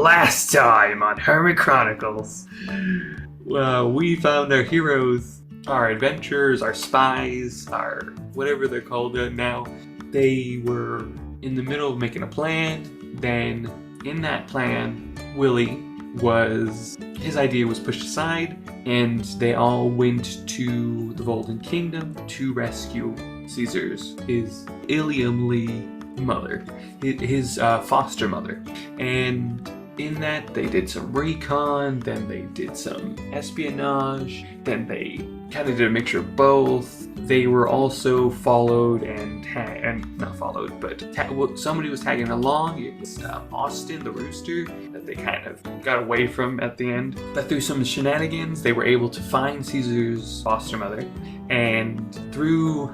Last time on Hermit Chronicles, we found our heroes, our adventurers, our spies, our whatever they're called now. They were in the middle of making a plan. Then, in that plan, his idea was pushed aside, and they all went to the Golden Kingdom to rescue Caesar's, his Iliumly mother, his foster mother. And in that, they did some recon, then they did some espionage, then they kind of did a mixture of both. They were also followed not followed, but somebody was tagging along. It was Austin the Rooster that they kind of got away from at the end. But through some shenanigans, they were able to find Caesar's foster mother, and through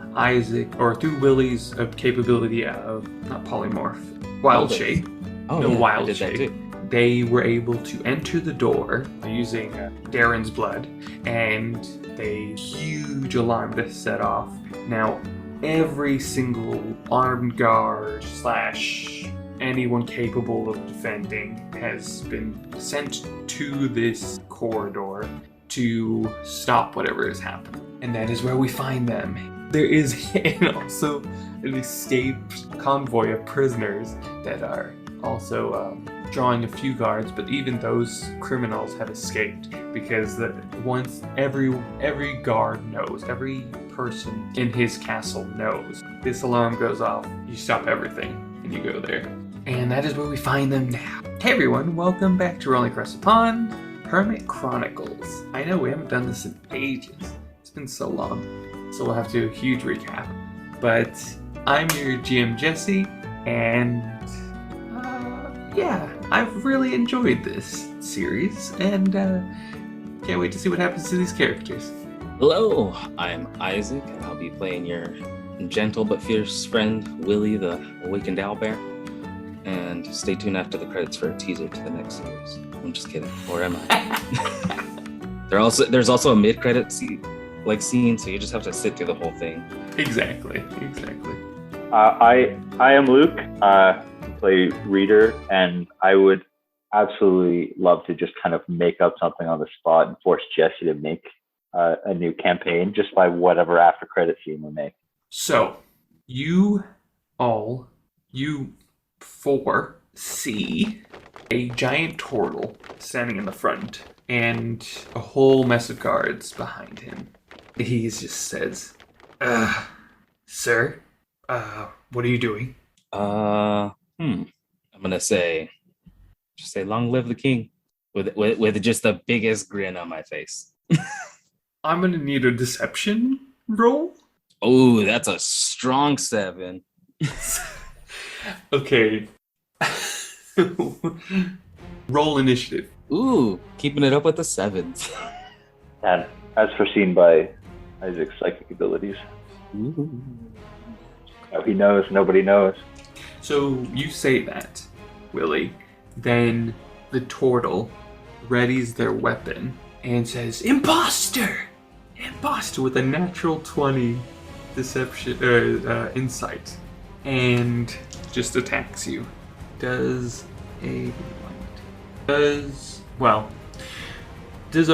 Willie's capability of not polymorph, wild shape. Wild shape. They were able to enter the door using Darren's blood, and a huge alarm to set off. Now, every single armed guard / anyone capable of defending has been sent to this corridor to stop whatever is happening. And that is where we find them. There is also an escaped convoy of prisoners that are also drawing a few guards, but even those criminals have escaped because once every guard knows, every person in his castle knows, this alarm goes off, you stop everything and you go there. And that is where we find them now. Hey everyone, welcome back to Rolling Across the Pond, Hermit Chronicles. I know we haven't done this in ages. It's been so long, so we'll have to do a huge recap. But I'm your GM Jesse, and I've really enjoyed this series, and can't wait to see what happens to these characters. Hello, I'm Isaac, and I'll be playing your gentle but fierce friend, Willie the Awakened Owlbear. And stay tuned after the credits for a teaser to the next series. I'm just kidding, or am I? There's also a mid-credit scene, so you just have to sit through the whole thing. Exactly. I am Luke. Play Reader, and I would absolutely love to just kind of make up something on the spot and force Jesse to make a new campaign just by whatever after credit scene we make. So, you four see a giant turtle standing in the front and a whole mess of guards behind him. He just says, "Sir, what are you doing?" I'm gonna say long live the king, with just the biggest grin on my face. I'm gonna need a deception roll. Oh, that's a strong 7. Okay. Roll initiative. Ooh, keeping it up with the 7s. And as foreseen by Isaac's psychic abilities. Ooh. Oh, he knows, nobody knows. So you say that, Willie. Then the turtle readies their weapon and says, "Imposter! Imposter!" with a natural 20 deception insight, and just attacks you. Does a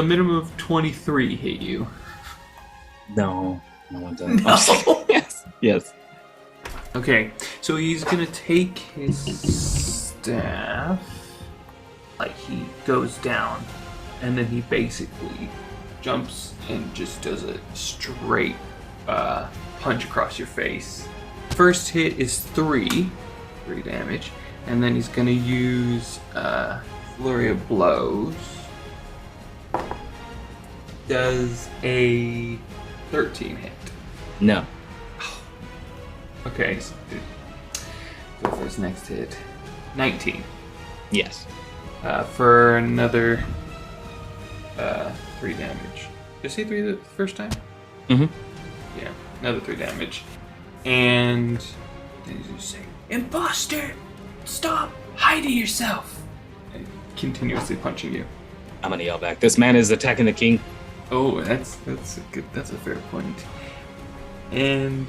minimum of 23 hit you? No one does. No. Yes. Okay, so he's gonna take his staff, like he goes down, and then he basically jumps and just does a straight punch across your face. First hit is 3 damage, and then he's gonna use flurry of blows. Does a 13 hit? No. Okay, so go for his next hit. 19. Yes. For another 3 damage. Did I say 3 the first time? Mm-hmm. Yeah, another 3 damage. And then he's just saying, "Imposter! Stop hiding yourself!" And continuously punching you. I'm gonna yell back, "This man is attacking the king." Oh, that's a fair point. And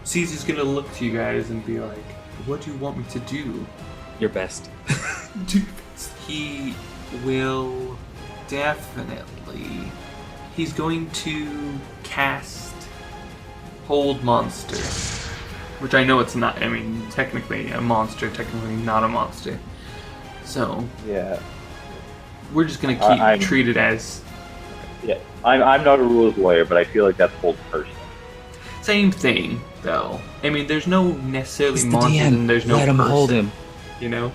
Caesar's gonna look to you guys and be like, "What do you want me to do?" Your best. Do he will definitely. He's going to cast Hold Monster, which I know it's not. I mean, technically a monster, technically not a monster. So Yeah. we're just gonna keep treat it as. Yeah. I'm not a rules lawyer, but I feel like that's Hold Person. Same thing, though. I mean, there's no necessarily It's the monsters DM. and there's no Let him person, hold him. You know?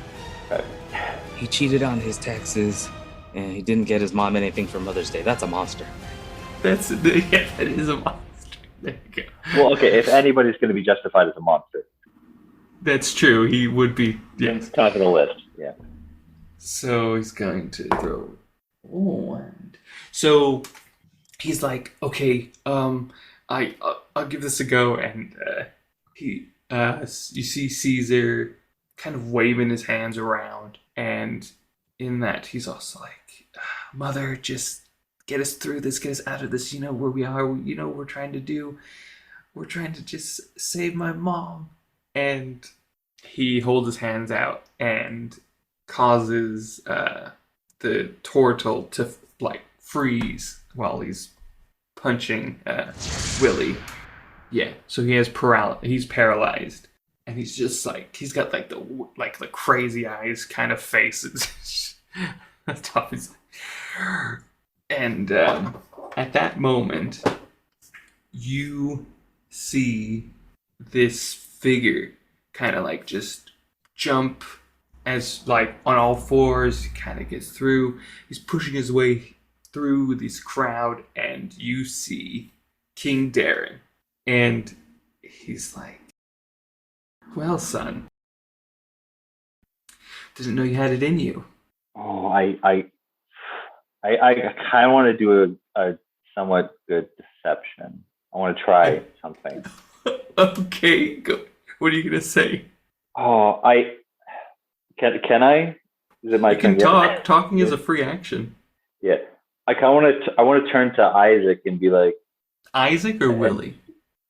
He cheated on his taxes, and he didn't get his mom anything for Mother's Day. That's a monster. Yeah, that is a monster. There you go. Well, okay, if anybody's going to be justified as a monster. That's true. He would be, yes. Top of the list, yeah. So he's going to throw one. So he's like, okay, I'll give this a go, and you see Caesar kind of waving his hands around, and in that he's also like, Mother, just get us through this, get us out of this. You know where we are. You know what we're trying to just save my mom. And he holds his hands out and causes the turtle to like freeze while he's punching Willie. Yeah, so he has he's paralyzed, and he's just like, he's got like the crazy eyes kind of faces. Top is, and at that moment, you see this figure kind of like just jump as like on all fours. He kind of gets through. He's pushing his way through this crowd, and you see King Darren, and he's like, well, son, didn't know you had it in you. Oh, I kind of want to do a somewhat good deception. I want to try something. Okay, go. What are you gonna say? Oh, can I? Is it my You can turn? talk. Talking is a free action. Yeah, I kind of want to turn to Isaac and be like, Isaac or Willie?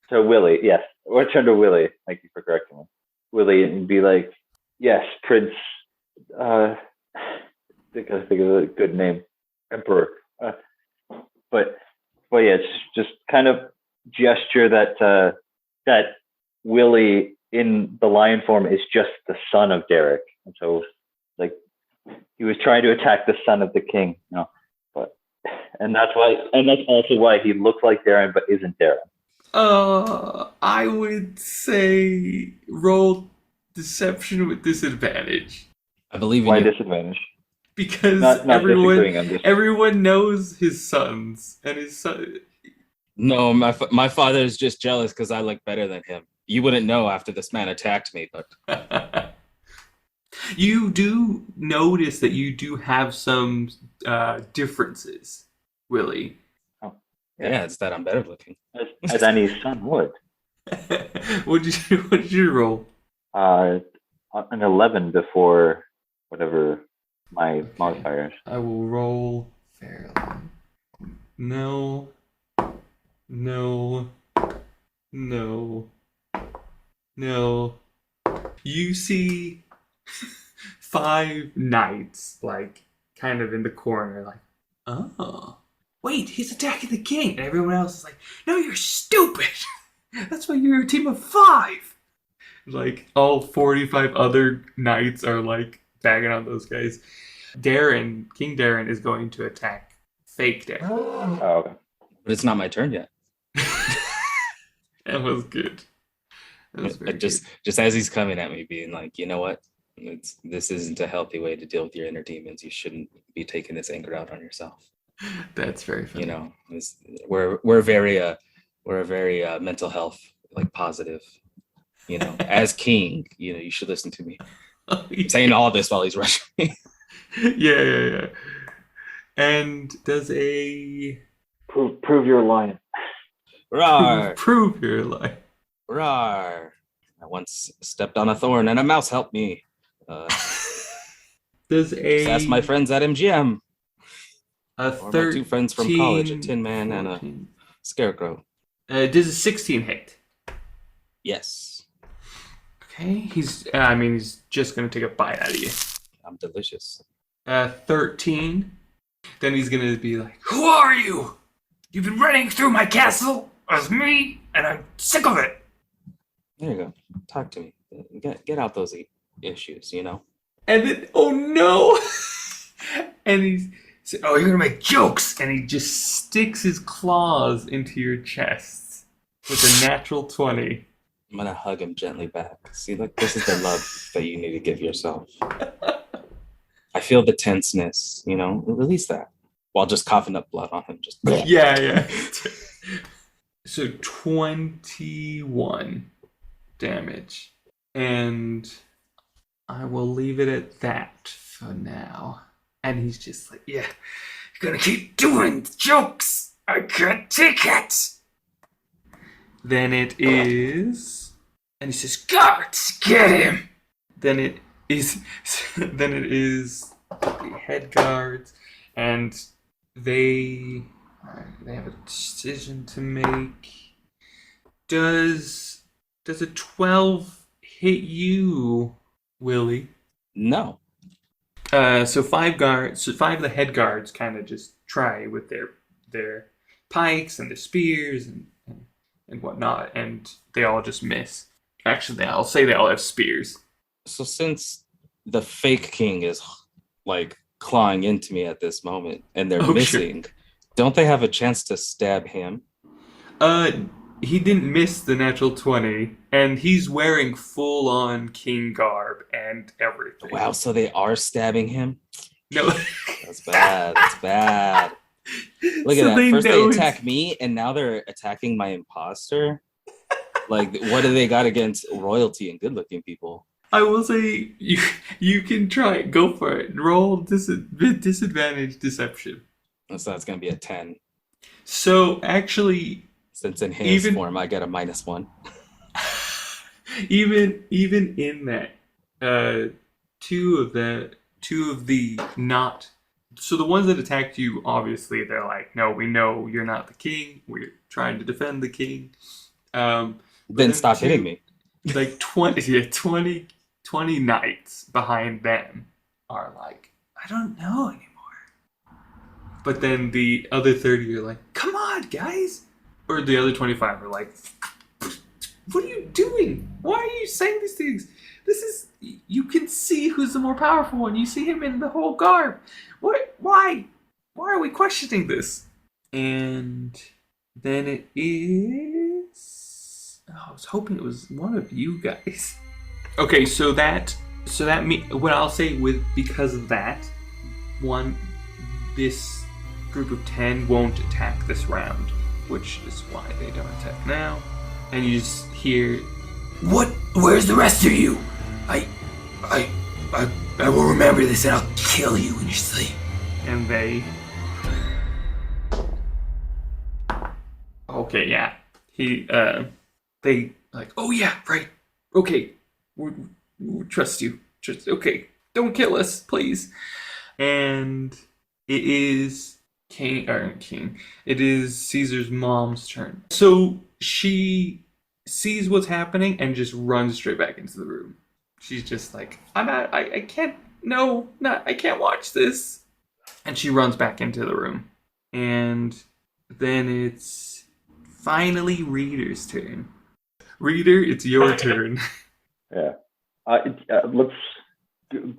To Willie, yes. I want to turn to Willie. Thank you for correcting me. Willie, and be like, yes, Prince. I think of a good name, Emperor. But yeah, it's just kind of gesture that Willie in the lion form is just the son of Derek, and so like he was trying to attack the son of the king, you know. And that's also why he looks like Darren but isn't Darren. I would say roll deception with disadvantage. I believe in Why you. disadvantage? Because not everyone knows his sons, and his son. No, my father is just jealous because I look better than him. You wouldn't know after this man attacked me, but You do notice that you do have some differences, Willie. Oh, yeah, it's that I'm better looking. As any son would. What did you roll? An 11 before whatever my modifiers. I will roll fairly. No. You see 5 knights, like, kind of in the corner, like, oh, wait, he's attacking the king. And everyone else is like, no, you're stupid. That's why you're a team of 5. Like, all 45 other knights are, like, bagging on those guys. King Darren is going to attack fake Darren. Oh, okay. But it's not my turn yet. That was good. Just as he's coming at me, being like, you know what? This isn't a healthy way to deal with your inner demons. You shouldn't be taking this anger out on yourself. That's very funny. You know, we're very mental health, like, positive. You know, as king, you know, you should listen to me. Oh, yeah. Saying all this while he's rushing me. Yeah. And does a prove your line. Roar! Prove your line. Roar! I once stepped on a thorn and a mouse helped me. Does a just ask my friends at MGM. Or my 2 friends from college, a Tin Man 14. And a Scarecrow. Does a 16 hit? Yes. Okay, he's just gonna take a bite out of you. I'm delicious. 13. Then he's gonna be like, "Who are you? You've been running through my castle as me, and I'm sick of it." There you go. Talk to me. Get out those issues, you know? And then, oh no! And he's said, "Oh, you're gonna make jokes," and he just sticks his claws into your chest with a natural 20. I'm gonna hug him gently back. See, look, this is the love that you need to give yourself. I feel the tenseness, you know? Release that. While just coughing up blood on him. Just Yeah. So 21 damage. And I will leave it at that for now. And he's just like, "Yeah, you're gonna keep doing jokes. I can't take it." Then it is, and he says, "Guards, get him." Then it is the head guards, and they have a decision to make. Does a 12 hit you, Willie? no. So 5 of the head guards kind of just try with their pikes and their spears and whatnot, and they all just miss. Actually, I'll say they all have spears. So since the fake king is like clawing into me at this moment and they're missing, don't they have a chance to stab him? He didn't miss the natural 20, and he's wearing full-on king garb and everything. Wow, so they are stabbing him? No. That's bad. That's bad. Look at that. First they attack me, and now they're attacking my imposter. Like, what do they got against royalty and good-looking people? I will say, you can try it. Go for it. Roll disadvantage deception. So that's going to be a 10. So, actually... Since in his form, I get a -1. even in that, two of the not. So the ones that attacked you, obviously, they're like, "No, we know you're not the king. We're trying to defend the king." Then stop hitting me. Like 20 knights behind them are like, "I don't know anymore." But then the other 30 are like, "Come on, guys." Or the other 25 are like, "What are you doing? Why are you saying these things? This is, you can see who's the more powerful one. You see him in the whole garb. What? Why? Why are we questioning this?" And then it is, I was hoping it was one of you guys. Okay, so that what I'll say because of that, this group of 10 won't attack this round, which is why they don't attack now. And you just hear, "What? Where's the rest of you? I will remember this, and I'll kill you in your sleep." And they... Okay, yeah. They like, "Oh yeah, right. Okay, we trust you. Okay, don't kill us, please." And it is King. It is Caesar's mom's turn. So she sees what's happening and just runs straight back into the room. She's just like, "I'm out. I can't. No, not. I can't watch this." And she runs back into the room. And then it's finally Reader's turn. Reader, it's your turn. Yeah.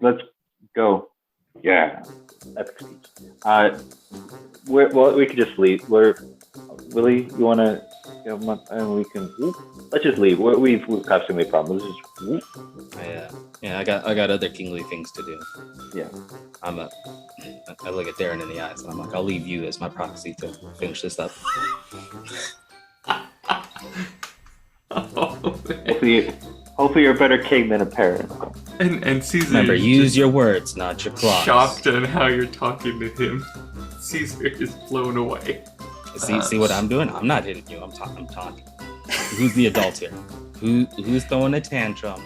Let's go. Yeah. That's we could just leave. Willie, you want to? And we can. Let's just leave. We've got so many problems. Let's just. Yeah. I got other kingly things to do. Yeah. I look at Darren in the eyes, and I'm like, I'll leave you as my proxy to finish this up. Hopefully you're a better king than a parent. And Caesar, remember, use your words, not your claws. Shocked at how you're talking to him. Caesar is blown away. See what I'm doing? I'm not hitting you. I'm talking. Who's the adult here? Who's throwing a tantrum?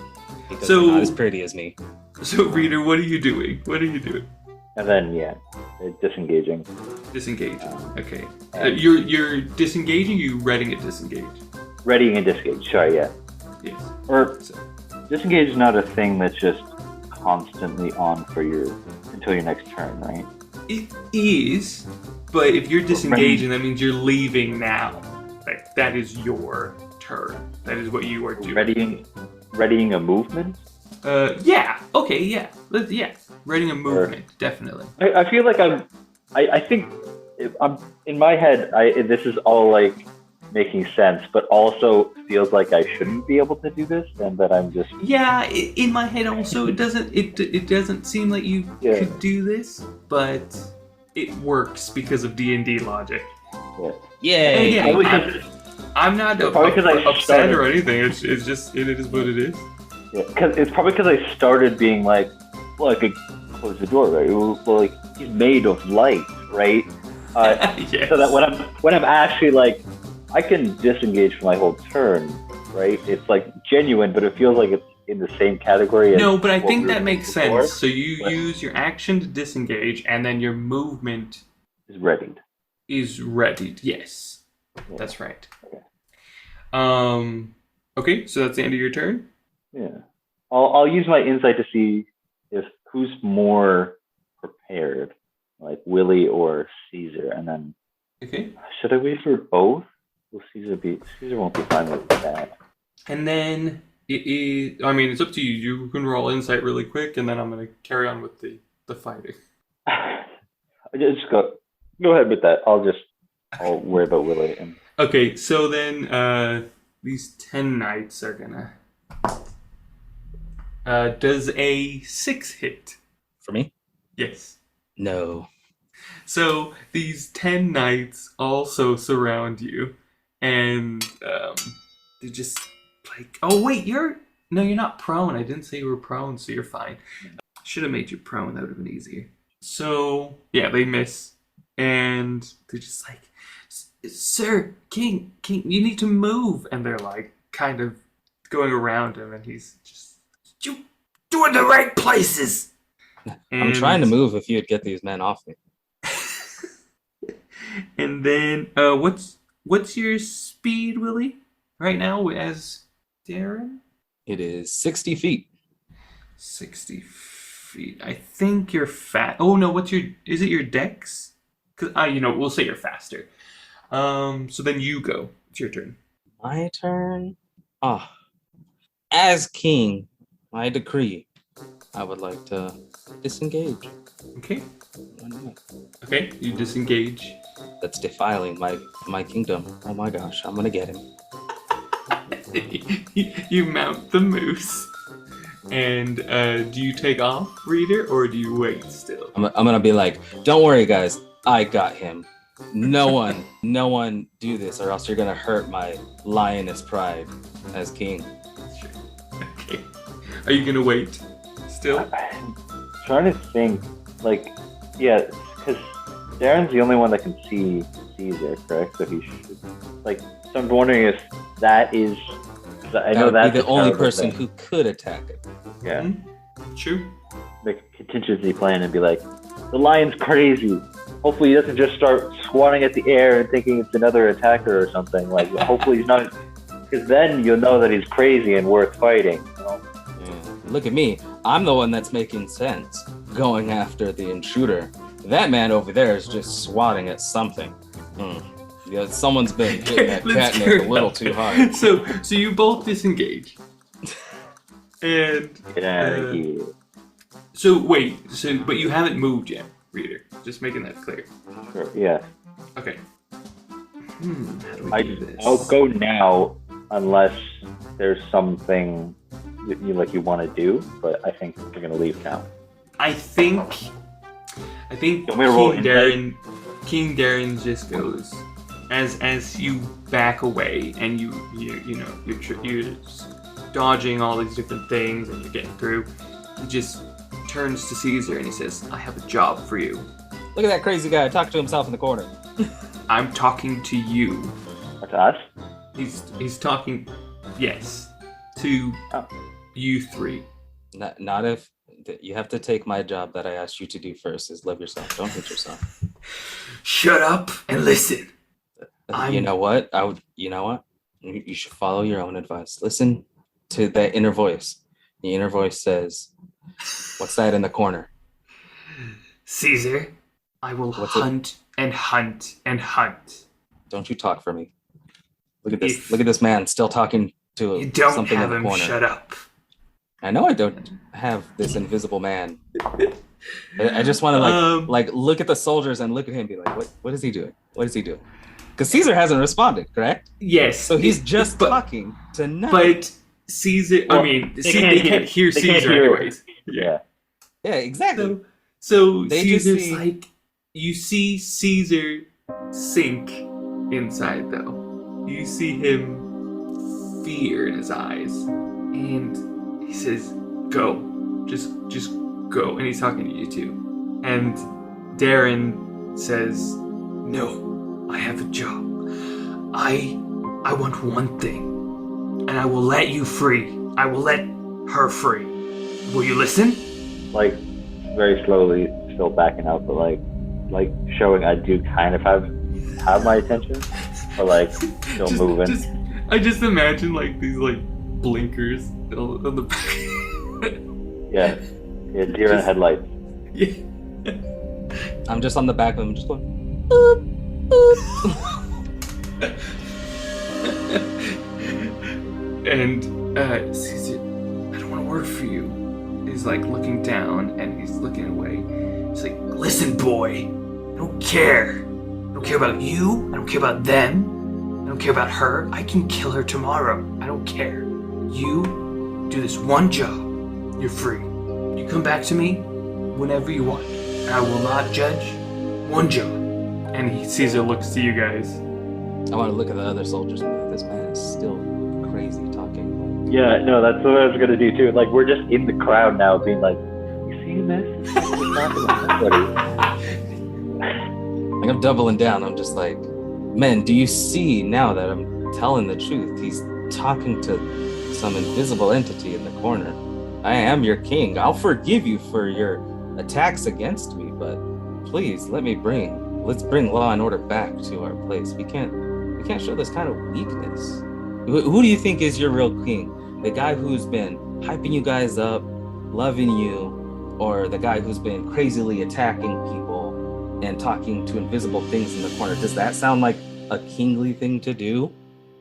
Because they're not as pretty as me. So, Reader, what are you doing? And then disengaging. Okay. You're disengaging. You readying it disengage. Readying and disengage. Sorry, yeah. Yes. Or disengage is not a thing that's just constantly on until your next turn, right? It is, but if you're disengaging, that means you're leaving now. Like, that is your turn. That is what you are doing. Readying a movement? Yeah. Okay, yeah. Yeah. Readying a movement, definitely. I feel like I think I'm in my head. This is all like making sense, but also feels like I shouldn't be able to do this, and that I'm just in my head also it doesn't seem like you could do this, but it works because of D&D logic. Yay! I'm not upset or anything. It's just it is what it is. Yeah, it's probably because I started being like, well, I could close the door, right? Well, like he's made of light, right? Yes. So that when I'm actually like, I can disengage for my whole turn, right? It's like genuine, but it feels like it's in the same category. No, but I think that makes sense. So you use your action to disengage, and then your movement is readied. Yes, that's right. Okay, so that's the end of your turn. Yeah, I'll use my insight to see if who's more prepared, like Willie or Caesar, and then. Okay. Should I wait for both? Will Caesar won't be fine with that. And then it's up to you. You can roll insight really quick, and then I'm gonna carry on with the fighting. Just go ahead with that. I'll worry about Willie. Okay, so then these 10 knights are gonna. Does a 6 hit? For me? Yes. No. So these 10 knights also surround you, and they're just like, oh wait, you're not prone. I didn't say you were prone, so you're fine. Should have made you prone. That would have been easier. So yeah, they miss, and they're just like, Sir, King, you need to move, and they're like kind of going around him, and he's just, you doing the right places. I'm trying to move if you'd get these men off me. And then, what's your speed, Willie? Right now, as Darren? It is 60 feet. 60 feet. I think you're fat. Oh no, is it your dex? Cause we'll say you're faster. So then you go. It's your turn. My turn. As king, I decree, I would like to disengage. Okay. Okay, you disengage. That's defiling my kingdom. Oh my gosh, I'm gonna get him. You mount the moose. And do you take off, Reader, or do you wait still? I'm gonna be like, don't worry guys, I got him. No one do this, or else you're gonna hurt my lioness pride as king. Sure. Okay. Are you gonna wait still? I'm trying to think, like, yeah, because Darren's the only one that can see Caesar, correct? So he should, like, so I'm wondering if that is, I know that's the only person who could attack it. Yeah. Mm-hmm. True. Make a contingency plan and be like, the lion's crazy. Hopefully he doesn't just start swatting at the air and thinking it's another attacker or something. Like, hopefully he's not, because then you'll know that he's crazy and worth fighting. You know? Yeah. Look at me. I'm the one that's making sense, going after the intruder. That man over there is just swatting at something. Yeah, someone's been hitting that catnip a little too hard. So you both disengage. And so wait, but you haven't moved yet, Reader. Just making that clear. Sure, yeah. Okay. How do we do this? I'll go now unless there's something you want to do, but I think we're gonna leave now. I think King Darren just goes as you back away and you're dodging all these different things and you're getting through. He just turns to Caesar and he says, "I have a job for you." Look at that crazy guy talking to himself in the corner. I'm talking to you. To us? He's talking, yes, to you three. Not if you have to take my job that I asked you to do first. Is love yourself. Don't hate yourself. Shut up and listen. You know what? You should follow your own advice. Listen to that inner voice. The inner voice says, What's that in the corner? Caesar, I will hunt and hunt and hunt. Don't you talk for me. Look at this. If Look at this man still talking to you don't something have in the him, corner. shut up. I know I don't have this invisible man. I just want to like look at the soldiers and look at him and be like, what is he doing? What is he doing? Because Caesar hasn't responded, correct? Yes. So he's just talking to nothing. But Caesar, Well, I mean, they can't hear Caesar anyways. Yeah. Yeah, exactly. So They Caesar's just see- like, you see Caesar sink inside though. You see him fear in his eyes. And he says, go. Just go. And he's talking to you too. And Darren says, no, I have a job. I want one thing. And I will let you free. I will let her free. Will you listen? Like, very slowly, still backing out, but like showing I do kind of have my attention, but like still moving. I just imagine like these like blinkers on the back. Yeah, deer in headlights. Yeah. I'm just on the back of him, just going, boop, boop. And Caesar, I don't want to work for you. He's like looking down and he's looking away. He's like, listen, boy, I don't care. I don't care about you. I don't care about them. I don't care about her. I can kill her tomorrow. I don't care. You do this one job. You're free. You come back to me whenever you want. I will not judge. One job. And Caesar looks to you guys. I want to look at the other soldiers and be like, this man is still crazy talking. Yeah, no, that's what I was gonna do too. Like, we're just in the crowd now, being like, "You seeing this?" He's talking to somebody. Like, I'm doubling down. I'm just like, men, do you see now that I'm telling the truth? He's talking to some invisible entity in the corner. I am your king. I'll forgive you for your attacks against me, but please let's bring law and order back to our place. We can't show this kind of weakness. Who do you think is your real king? The guy who's been hyping you guys up, loving you, or the guy who's been crazily attacking people and talking to invisible things in the corner? Does that sound like a kingly thing to do?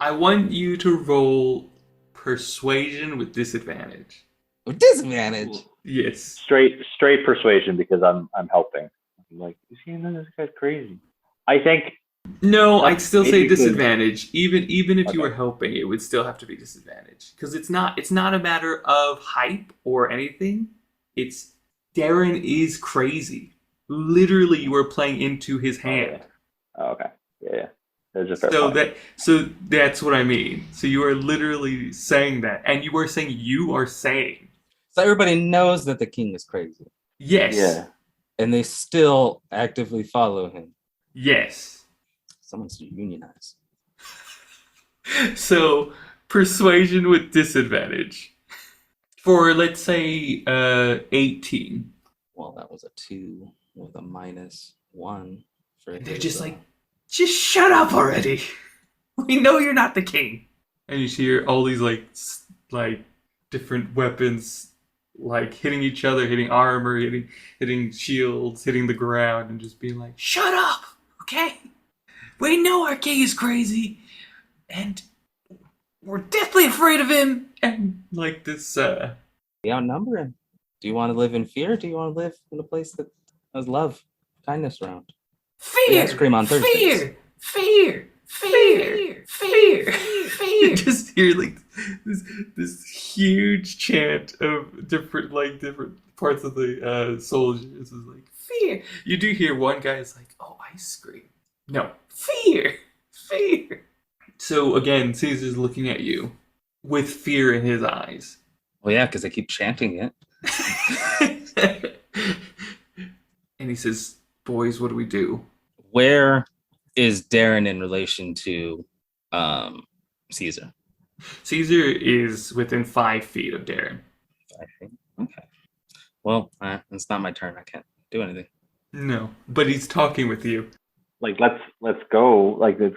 I want you to roll persuasion with disadvantage. With disadvantage? Yes. Straight persuasion, because I'm helping. I'm like, you seeing this guy's crazy. I think. No, I'd still say maybe good. disadvantage. Even if you Okay. were helping, it would still have to be disadvantage. Because it's not a matter of hype or anything. It's Darren is crazy. Literally, you are playing into his hand. Oh, okay. Yeah. There's a fair So point. that's what I mean. So you are literally saying that. And you are saying So everybody knows that the king is crazy, yes. Yeah. and they still actively follow him. Yes. Someone's unionized. So persuasion with disadvantage. For let's say 18. Well, that was a 2 with a -1 for. They're just like, just shut up already. We know you're not the king. And you hear all these like different weapons like hitting each other, hitting armor, hitting shields, hitting the ground, and just being like, shut up, okay? We know our king is crazy, and we're deathly afraid of him. And like this, We outnumber him. Do you want to live in fear? Or do you want to live in a place that has love, kindness around? fear, Ice cream on Thursdays. fear. You just hear like this huge chant of different parts of the soldiers. Is like fear. You do hear one guy is like, "Oh, ice cream." No, fear. So again, Caesar's looking at you with fear in his eyes. Well, yeah, because they keep chanting it. And he says, "Boys, what do we do?" Where is Darren in relation to Caesar? Caesar is within 5 feet of Darren. I think. Okay. Well, it's not my turn. I can't do anything. No, but he's talking with you. Like, let's go. Like, it's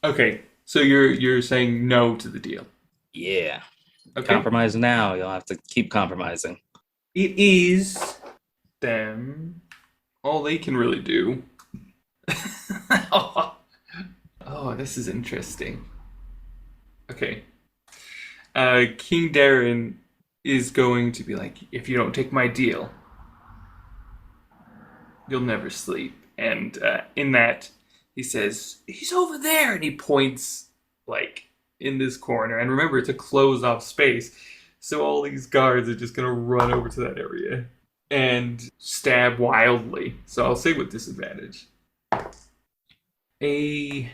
Okay, so you're saying no to the deal. Yeah. Okay. Compromise now. You'll have to keep compromising. it is them. All they can really do. Oh, this is interesting. Okay. King Darren is going to be like, if you don't take my deal, you'll never sleep. And in that, he says, he's over there. And he points, like, in this corner. And remember, it's a closed off space. So all these guards are just going to run over to that area and stab wildly. So I'll say with disadvantage. A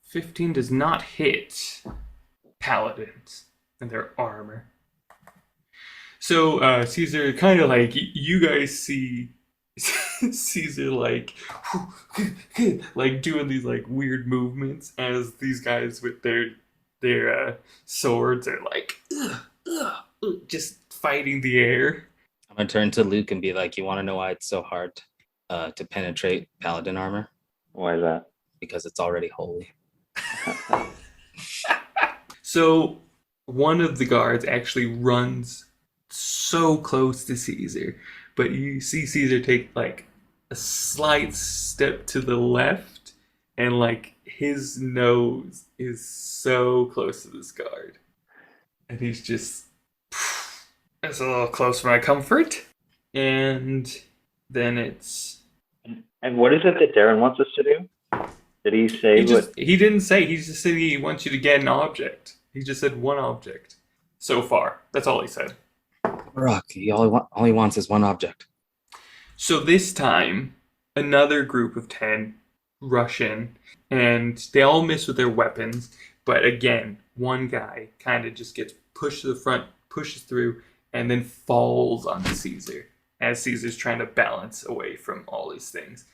15 does not hit paladins and their armor. So Caesar kind of like, you guys see Caesar like doing these like weird movements as these guys with their swords are like just fighting the air. I'm gonna turn to Luke and be like, "You want to know why it's so hard to penetrate paladin armor? Why is that? Because it's already holy." So one of the guards actually runs so close to Caesar, but you see Caesar take like a slight step to the left, and like his nose is so close to this guard, and he's just, that's a little close for my comfort. And then it's, And what is it that Darren wants us to do? Did he say he didn't say. He just said he wants you to get an object. He just said one object so far. That's all he said. Rock, he all he wants is one object. So this time, another group of 10 rush in, and they all miss with their weapons. But again, one guy kind of just gets pushed to the front, pushes through, and then falls onto Caesar as Caesar's trying to balance away from all these things.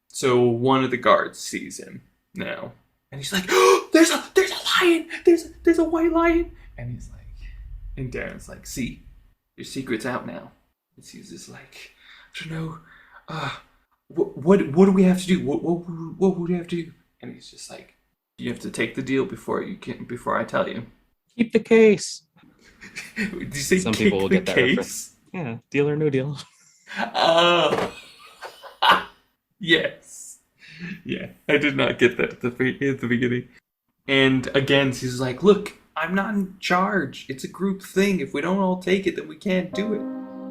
So one of the guards sees him now, and he's like, "Oh, there's a lion! There's a white lion!" And he's like, and Darren's like, "See, your secret's out now." And Caesar's like, "I don't know. What do we have to do? What would we have to do?" And he's just like, "You have to take the deal before I tell you." Keep the case. Did you say Some kick people will the get that case? reference. Yeah, deal or no deal. Yes. Yeah, I did not get that at the beginning. And again, she's like, "Look, I'm not in charge. It's a group thing. If we don't all take it, then we can't do it.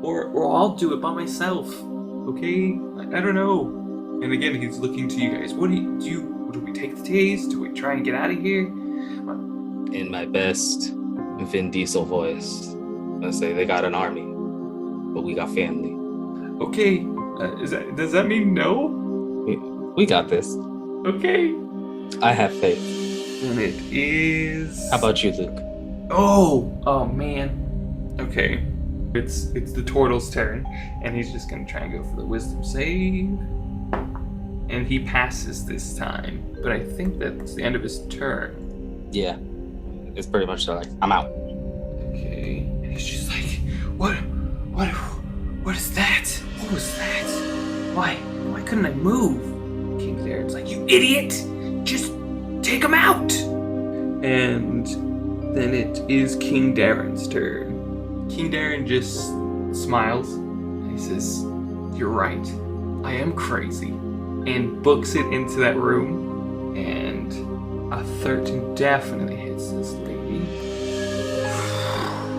Or I'll do it by myself. Okay? I don't know." And again, he's looking to you guys. What do we take the tase? Do we try and get out of here? In my best Vin Diesel voice, I say they got an army, but we got family. Okay. Does that mean no? We got this. Okay. I have faith. And it is. How about you, Luke? Oh man. Okay. It's the turtle's turn, and he's just gonna try and go for the wisdom save. And he passes this time, but I think that's the end of his turn. Yeah. It's pretty much like, I'm out. Okay. And he's just like, what is that? What was that? Why couldn't I move? King Darren's like, "You idiot! Just take him out!" And then it is King Darren's turn. King Darren just smiles and he says, "You're right. I am crazy." And books it into that room, and a 13 definitely hits this lady.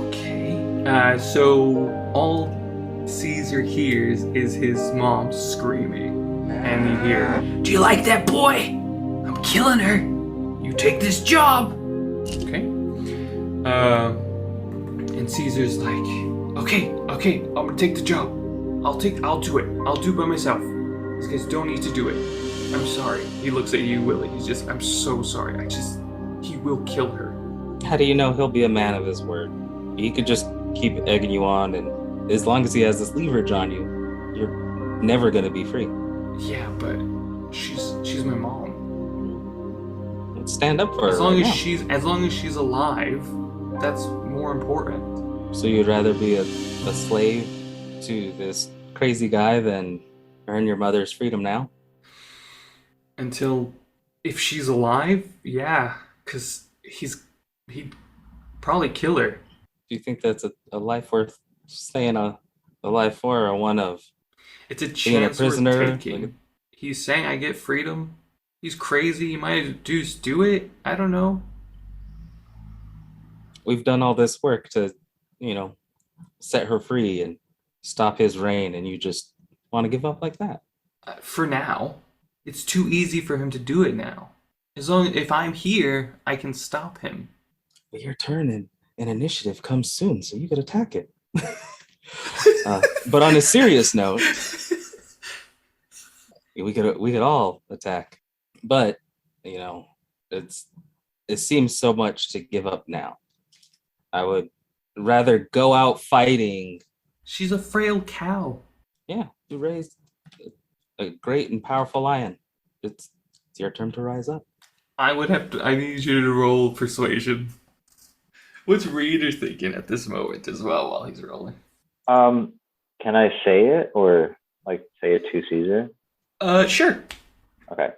Okay. So all Caesar hears is his mom screaming. And you hear, "Do you like that boy? I'm killing her. You take this job." Okay. And Caesar's like, okay, I'm gonna take the job. I'll do it. I'll do it by myself. These guys don't need to do it. I'm sorry. He looks at you, Willie. He's just, "I'm so sorry. He will kill her." How do you know he'll be a man of his word? He could just keep egging you on, and as long as he has this leverage on you, you're never gonna be free. Yeah, but she's my mom. Let's stand up for her. As long right as long as she's alive, that's more important. So you'd rather be a slave to this crazy guy than earn your mother's freedom now? If she's alive, yeah, because he'd probably kill her. Do you think that's a life worth staying a life for, or one of It's a being a chance worth prisoner? taking. He's saying I get freedom. He's crazy. He might just do it. I don't know. We've done all this work to, set her free and stop his reign, and you just want to give up like that? For now, it's too easy for him to do it now. If I'm here, I can stop him. But your turn in initiative comes soon, so you could attack it. But on a serious note, we could all attack. But it seems so much to give up now. I would rather go out fighting. She's a frail cow. Yeah, you raised a great and powerful lion. It's your turn to rise up. I need you to roll persuasion. What's Reader thinking at this moment as well while he's rolling? Can I say it or say it to Caesar? Sure. Okay.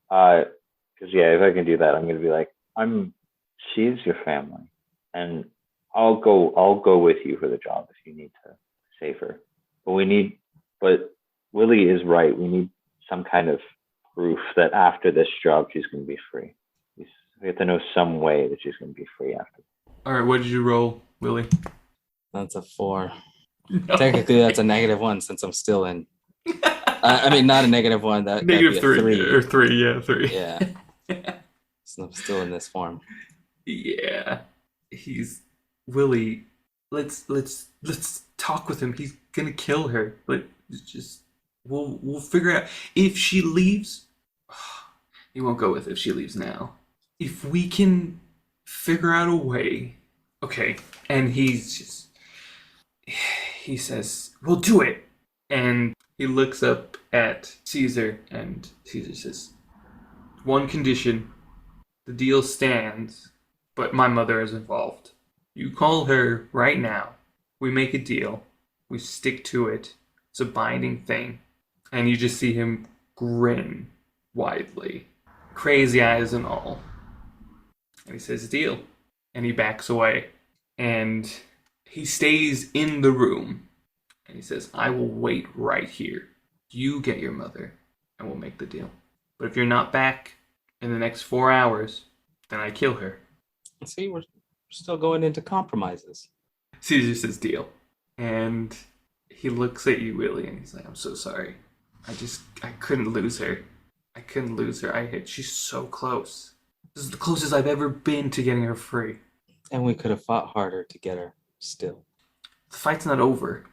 Because if I can do that, I'm gonna be like, she's your family, and I'll go with you for the job if you need to save her. But Willie is right. We need some kind of proof that after this job she's gonna be free. We have to know some way that she's gonna be free after. All right. What did you roll, Willie? That's a 4. No. Technically, that's a -1 since I'm still in. I mean, not a -1. That'd be a -3 or 3. Yeah, 3. Yeah. So I'm still in this form. Yeah. Willie. Let's talk with him. He's gonna kill her. But we'll figure out if she leaves. He won't go with if she leaves now. If we can figure out a way, okay. And he says, "We'll do it." And he looks up at Caesar, and Caesar says, "One condition: the deal stands, but my mother is involved. You call her right now. We make a deal. We stick to it. It's a binding thing." And you just see him grin widely, crazy eyes and all. And he says, "Deal." And he backs away. And he stays in the room. And he says, "I will wait right here. You get your mother, and we'll make the deal. But if you're not back in the next 4 hours, then I kill her." See, we're still going into compromises. Caesar says, "Deal." And he looks at you, Willie, and he's like, "I'm so sorry. I couldn't lose her. She's so close. This is the closest I've ever been to getting her free." And we could have fought harder to get her still. The fight's not over.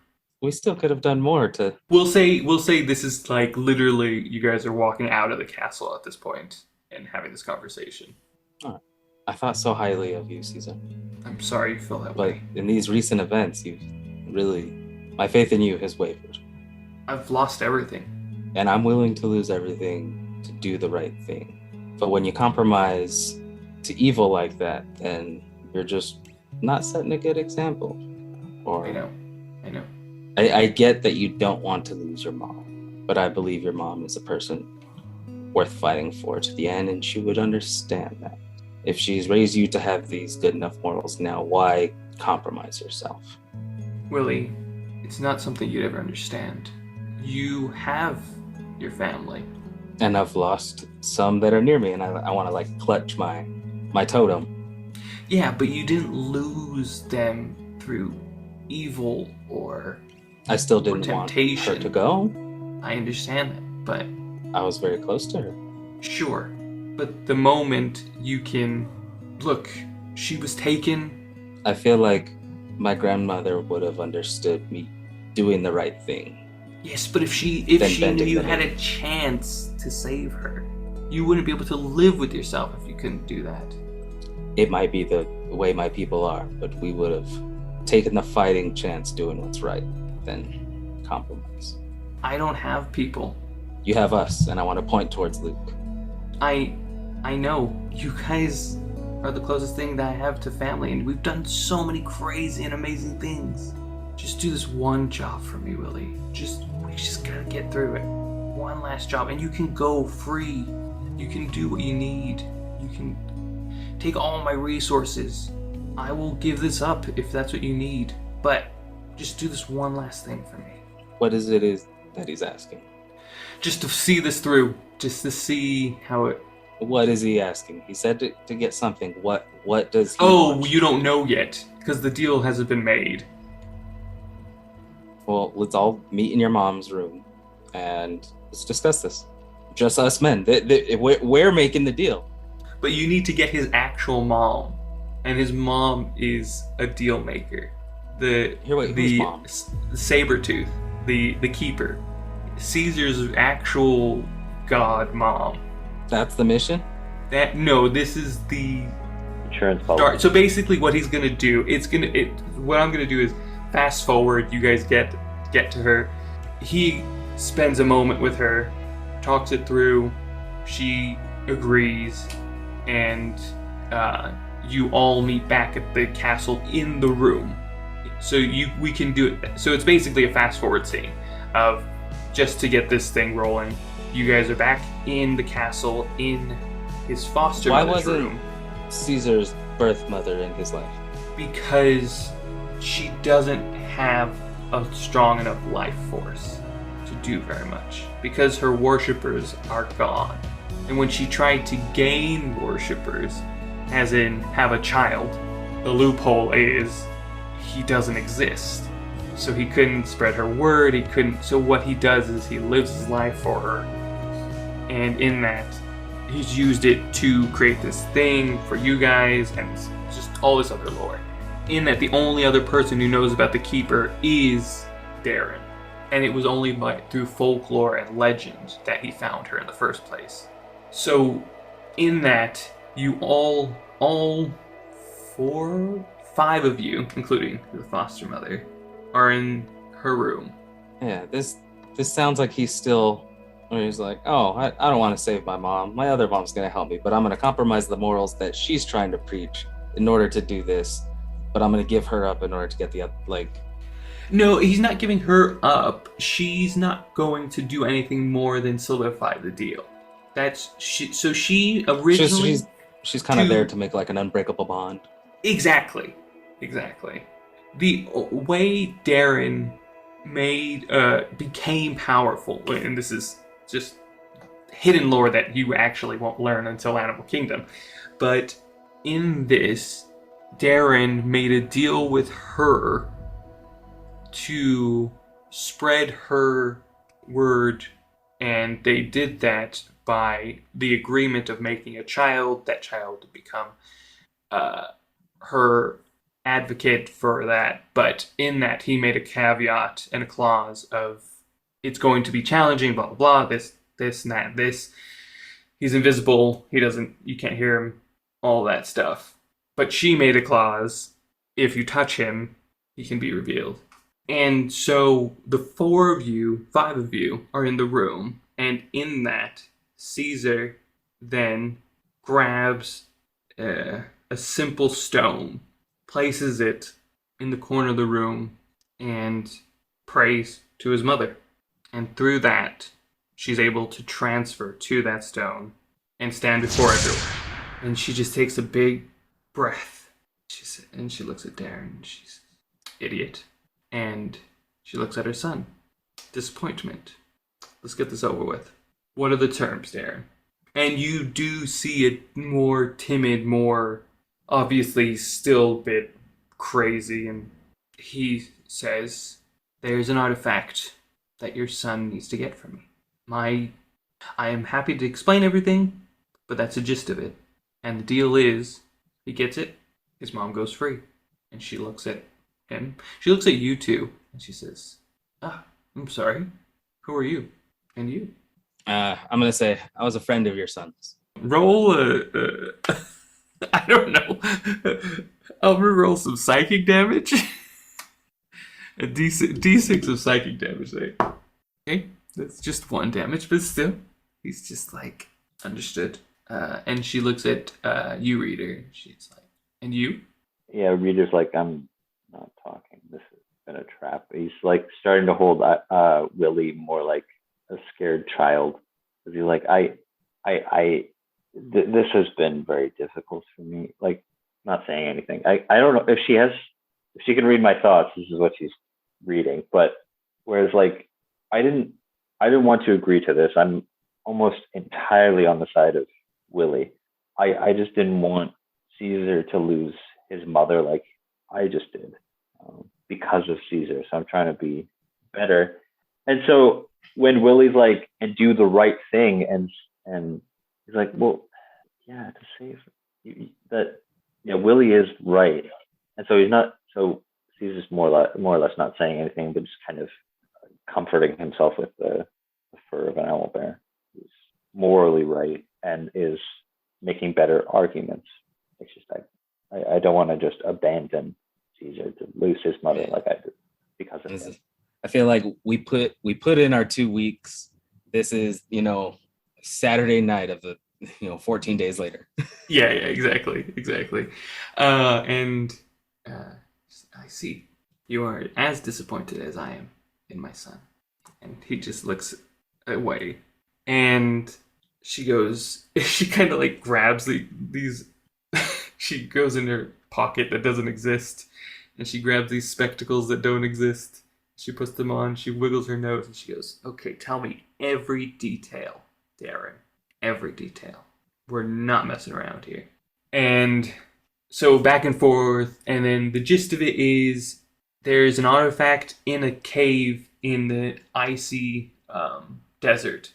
We still could have done more to... We'll say this is literally you guys are walking out of the castle at this point and having this conversation. All right. I thought so highly of you, Caesar. I'm sorry you feel that But way. in these recent events, my faith in you has wavered. I've lost everything. And I'm willing to lose everything to do the right thing. But when you compromise to evil like that, then you're just not setting a good example. Or I know. I get that you don't want to lose your mom, but I believe your mom is a person worth fighting for to the end, and she would understand that. If she's raised you to have these good enough morals now, why compromise yourself? Willie, it's not something you'd ever understand. You have your family. And I've lost some that are near me, and I want to clutch my totem. Yeah, but you didn't lose them through evil or I still didn't want temptation. her to go. I understand that, but I was very close to her. sure. But the moment you can look, she was taken. I feel like my grandmother would have understood me doing the right thing. Yes, but if she knew bending you the had knee. a chance to save her, you wouldn't be able to live with yourself if you couldn't do that. It might be the way my people are, but we would have taken the fighting chance doing what's right than compromise. I don't have people. You have us, and I want to point towards Luke. I know. You guys are the closest thing that I have to family, and we've done so many crazy and amazing things. Just do this one job for me, Willie. We just gotta get through it. One last job, and you can go free. You can do what you need. You can take all my resources. I will give this up if that's what you need. But just do this one last thing for me. What is it that he's asking? Just to see this through. Just to see how it... What is he asking? He said to get something. What does he Oh, want? you don't know yet, because the deal hasn't been made. Well, let's all meet in your mom's room, and let's discuss this. Just us men. We're making the deal. But you need to get his actual mom. And his mom is a deal maker. Who's mom? The Sabretooth, the keeper. Caesar's actual god mom. That's the mission? This is the Insurance policy. start. So basically what he's gonna do, what I'm gonna do is fast forward, you guys get to her. He spends a moment with her, talks it through, she agrees, and you all meet back at the castle in the room. So we can do it. So it's basically a fast forward scene of just to get this thing rolling. You guys are back in the castle in his foster mother's room. Why wasn't Caesar's birth mother in his life? Because she doesn't have a strong enough life force to do very much. Because her worshippers are gone. And when she tried to gain worshippers, as in have a child, the loophole is he doesn't exist. So he couldn't spread her word, so what he does is he lives his life for her. And in that, he's used it to create this thing for you guys and just all this other lore. In that, the only other person who knows about the Keeper is Darren. And it was only through folklore and legend that he found her in the first place. So, in that, you all 5 of you, including the foster mother, are in her room. Yeah, this sounds like he's still... He's like, oh, I don't want to save my mom. My other mom's going to help me, but I'm going to compromise the morals that she's trying to preach in order to do this. But I'm going to give her up in order to get the, No, he's not giving her up. She's not going to do anything more than solidify the deal. So she originally... She's kind of there to make an unbreakable bond. Exactly. The way Darren became powerful, and this is just hidden lore that you actually won't learn until Animal Kingdom, but in this, Darren made a deal with her to spread her word, and they did that by the agreement of making a child. That child would become her advocate for that, but in that he made a caveat and a clause of it's going to be challenging, blah blah blah, this and that, this. He's invisible, you can't hear him, all that stuff. But she made a clause, if you touch him, he can be revealed. And so the 5 of you are in the room, and in that, Caesar then grabs a simple stone, places it in the corner of the room, and prays to his mother. And through that, she's able to transfer to that stone and stand before everyone. And she just takes a big breath. And she looks at Darren, and she's idiot. And she looks at her son. Disappointment. Let's get this over with. What are the terms, Darren? And you do see it more timid, more obviously still a bit crazy. And he says, there's an artifact that your son needs to get from me. I am happy to explain everything, but that's the gist of it. And the deal is, he gets it, his mom goes free. And she looks at him. She looks at you two, and she says, I'm sorry. Who are you? And you? I'm going to say, I was a friend of your son's. Roll I don't know. I'm going to roll some psychic damage. A D6 of psychic damage there. Okay, that's just 1 damage, but still, he's just understood. And she looks at you, Reader, and she's like, and you? Yeah, Reader's like, I'm not talking. This has been a trap. He's starting to hold Willie more like a scared child. Because he's like, this has been very difficult for me. Not saying anything. I don't know if she can read my thoughts. This is what she's reading. But whereas like I didn't want to agree to this. I'm almost entirely on the side of Willie. I just didn't want Caesar to lose his mother like I just did because of Caesar. So I'm trying to be better. And so when Willie's like, and do the right thing, and he's like, well, yeah, to save that, yeah, Willie is right, and so he's not. So Caesar's more or less not saying anything, but just kind of comforting himself with the fur of an owl bear, who's morally right and is making better arguments. It's just I don't want to just abandon Caesar to lose his mother like I did because of him. I feel like we put in our 2 weeks. This is, Saturday night of the 14 days later. Yeah, exactly. And I see you are as disappointed as I am in my son. And he just looks away. And she goes, she kind of like grabs these, she goes in her pocket that doesn't exist. And she grabs these spectacles that don't exist. She puts them on, she wiggles her nose, and she goes, okay, tell me every detail, Darren. Every detail. We're not messing around here. And so back and forth, and then the gist of it is there's an artifact in a cave in the icy desert,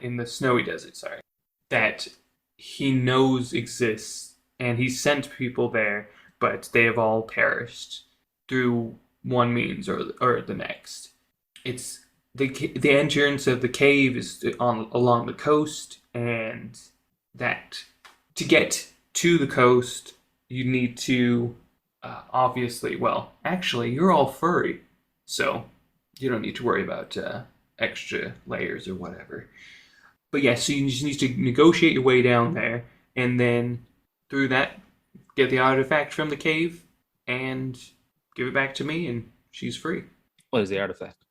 in the snowy desert, sorry, that he knows exists, and he sent people there, but they have all perished through one means or the next. It's the entrance of the cave is along the coast, and that to get to the coast you need to obviously, well, actually you're all furry, so you don't need to worry about extra layers or whatever. But yeah, so you just need to negotiate your way down there, and then through that get the artifact from the cave and give it back to me, and she's free. What is the artifact?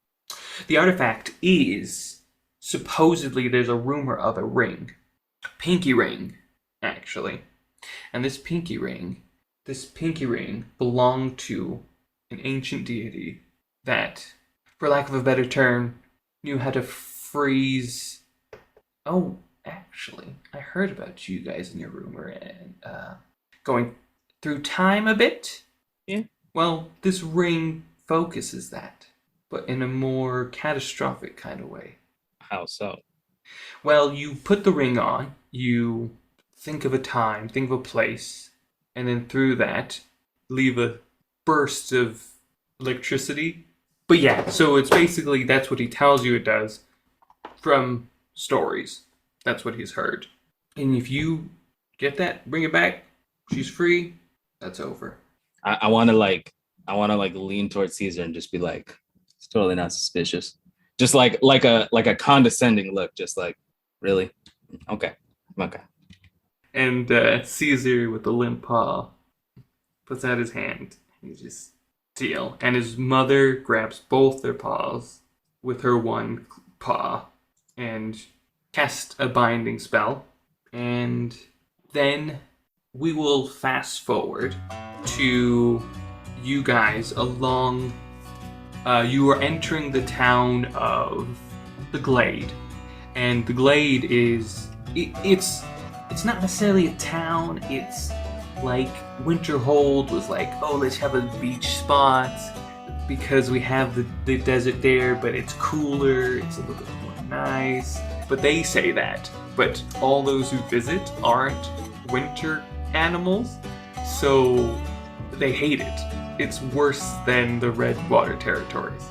The artifact is, supposedly there's a rumor of a ring. Pinky ring, actually. And this pinky ring belonged to an ancient deity that, for lack of a better term, knew how to freeze... Oh, actually, I heard about you guys in your rumor and going through time a bit. Yeah. Well, this ring focuses that, but in a more catastrophic kind of way. How so? Well, you put the ring on, you think of a time, think of a place, and then through that, leave a burst of electricity. But yeah, so it's basically, that's what he tells you it does from stories. That's what he's heard. And if you get that, bring it back, she's free, that's over. I want to lean towards Caesar and just be like, it's totally not suspicious. Just like a condescending look, just like, really? Okay. And Caesar, with the limp paw, puts out his hand. He's just, deal. And his mother grabs both their paws with her one paw and casts a binding spell. And then we will fast forward to you guys along... you are entering the town of the Glade. And the Glade is... It's not necessarily a town. It's like Winterhold was like, oh, let's have a beach spot because we have the desert there, but it's cooler, it's a little bit more nice. But they say that. But all those who visit aren't winter animals, so they hate it. It's worse than the Redwater territories.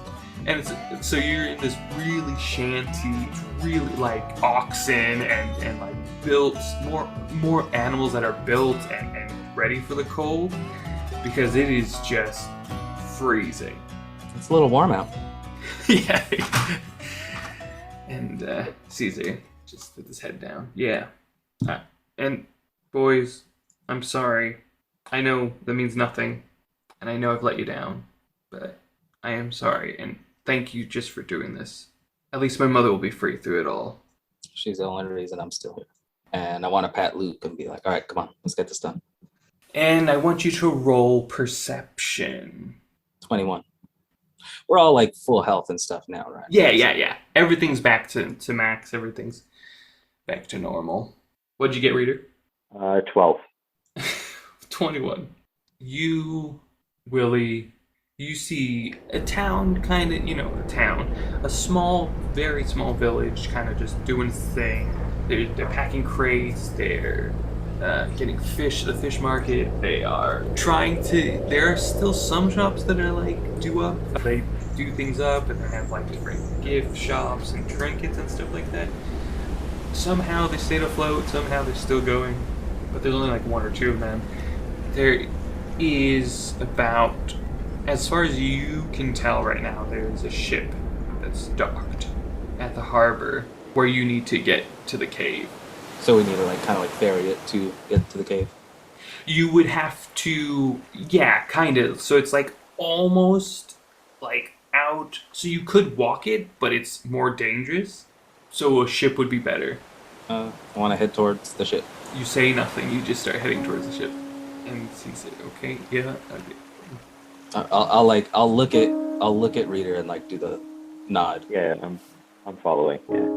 And so you're in this really shanty, really like oxen and like built, more animals that are built and ready for the cold, because it is just freezing. It's a little warm out. Yeah. And Caesar just put his head down. Yeah. And boys, I'm sorry. I know that means nothing, and I know I've let you down, but I am sorry, and thank you just for doing this. At least my mother will be free through it all. She's the only reason I'm still here. And I want to pat Luke and be like, all right, come on, let's get this done. And I want you to roll perception. 21. We're all like full health and stuff now, right? Yeah. Everything's back to max. Everything's back to normal. What'd you get, Reader? 12. 21. You, Willie, you see a town, kind of, a town. A small, very small village, kind of just doing its thing. They're packing crates. They're getting fish at the fish market. They are trying to... There are still some shops that are, like, do up. They do things up, and they have, like, different gift shops and trinkets and stuff like that. Somehow they stayed afloat. Somehow they're still going. But there's only, like, one or two of them. There is about... As far as you can tell right now, there's a ship that's docked at the harbor where you need to get to the cave. So we need to kind of ferry it to get to the cave? You would have to, yeah, kind of. So it's like almost like out. So you could walk it, but it's more dangerous. So a ship would be better. I want to head towards the ship. You say nothing. You just start heading towards the ship. And he said, okay, yeah, okay. I'll look at Reader and do the nod. Yeah, I'm following. Yeah.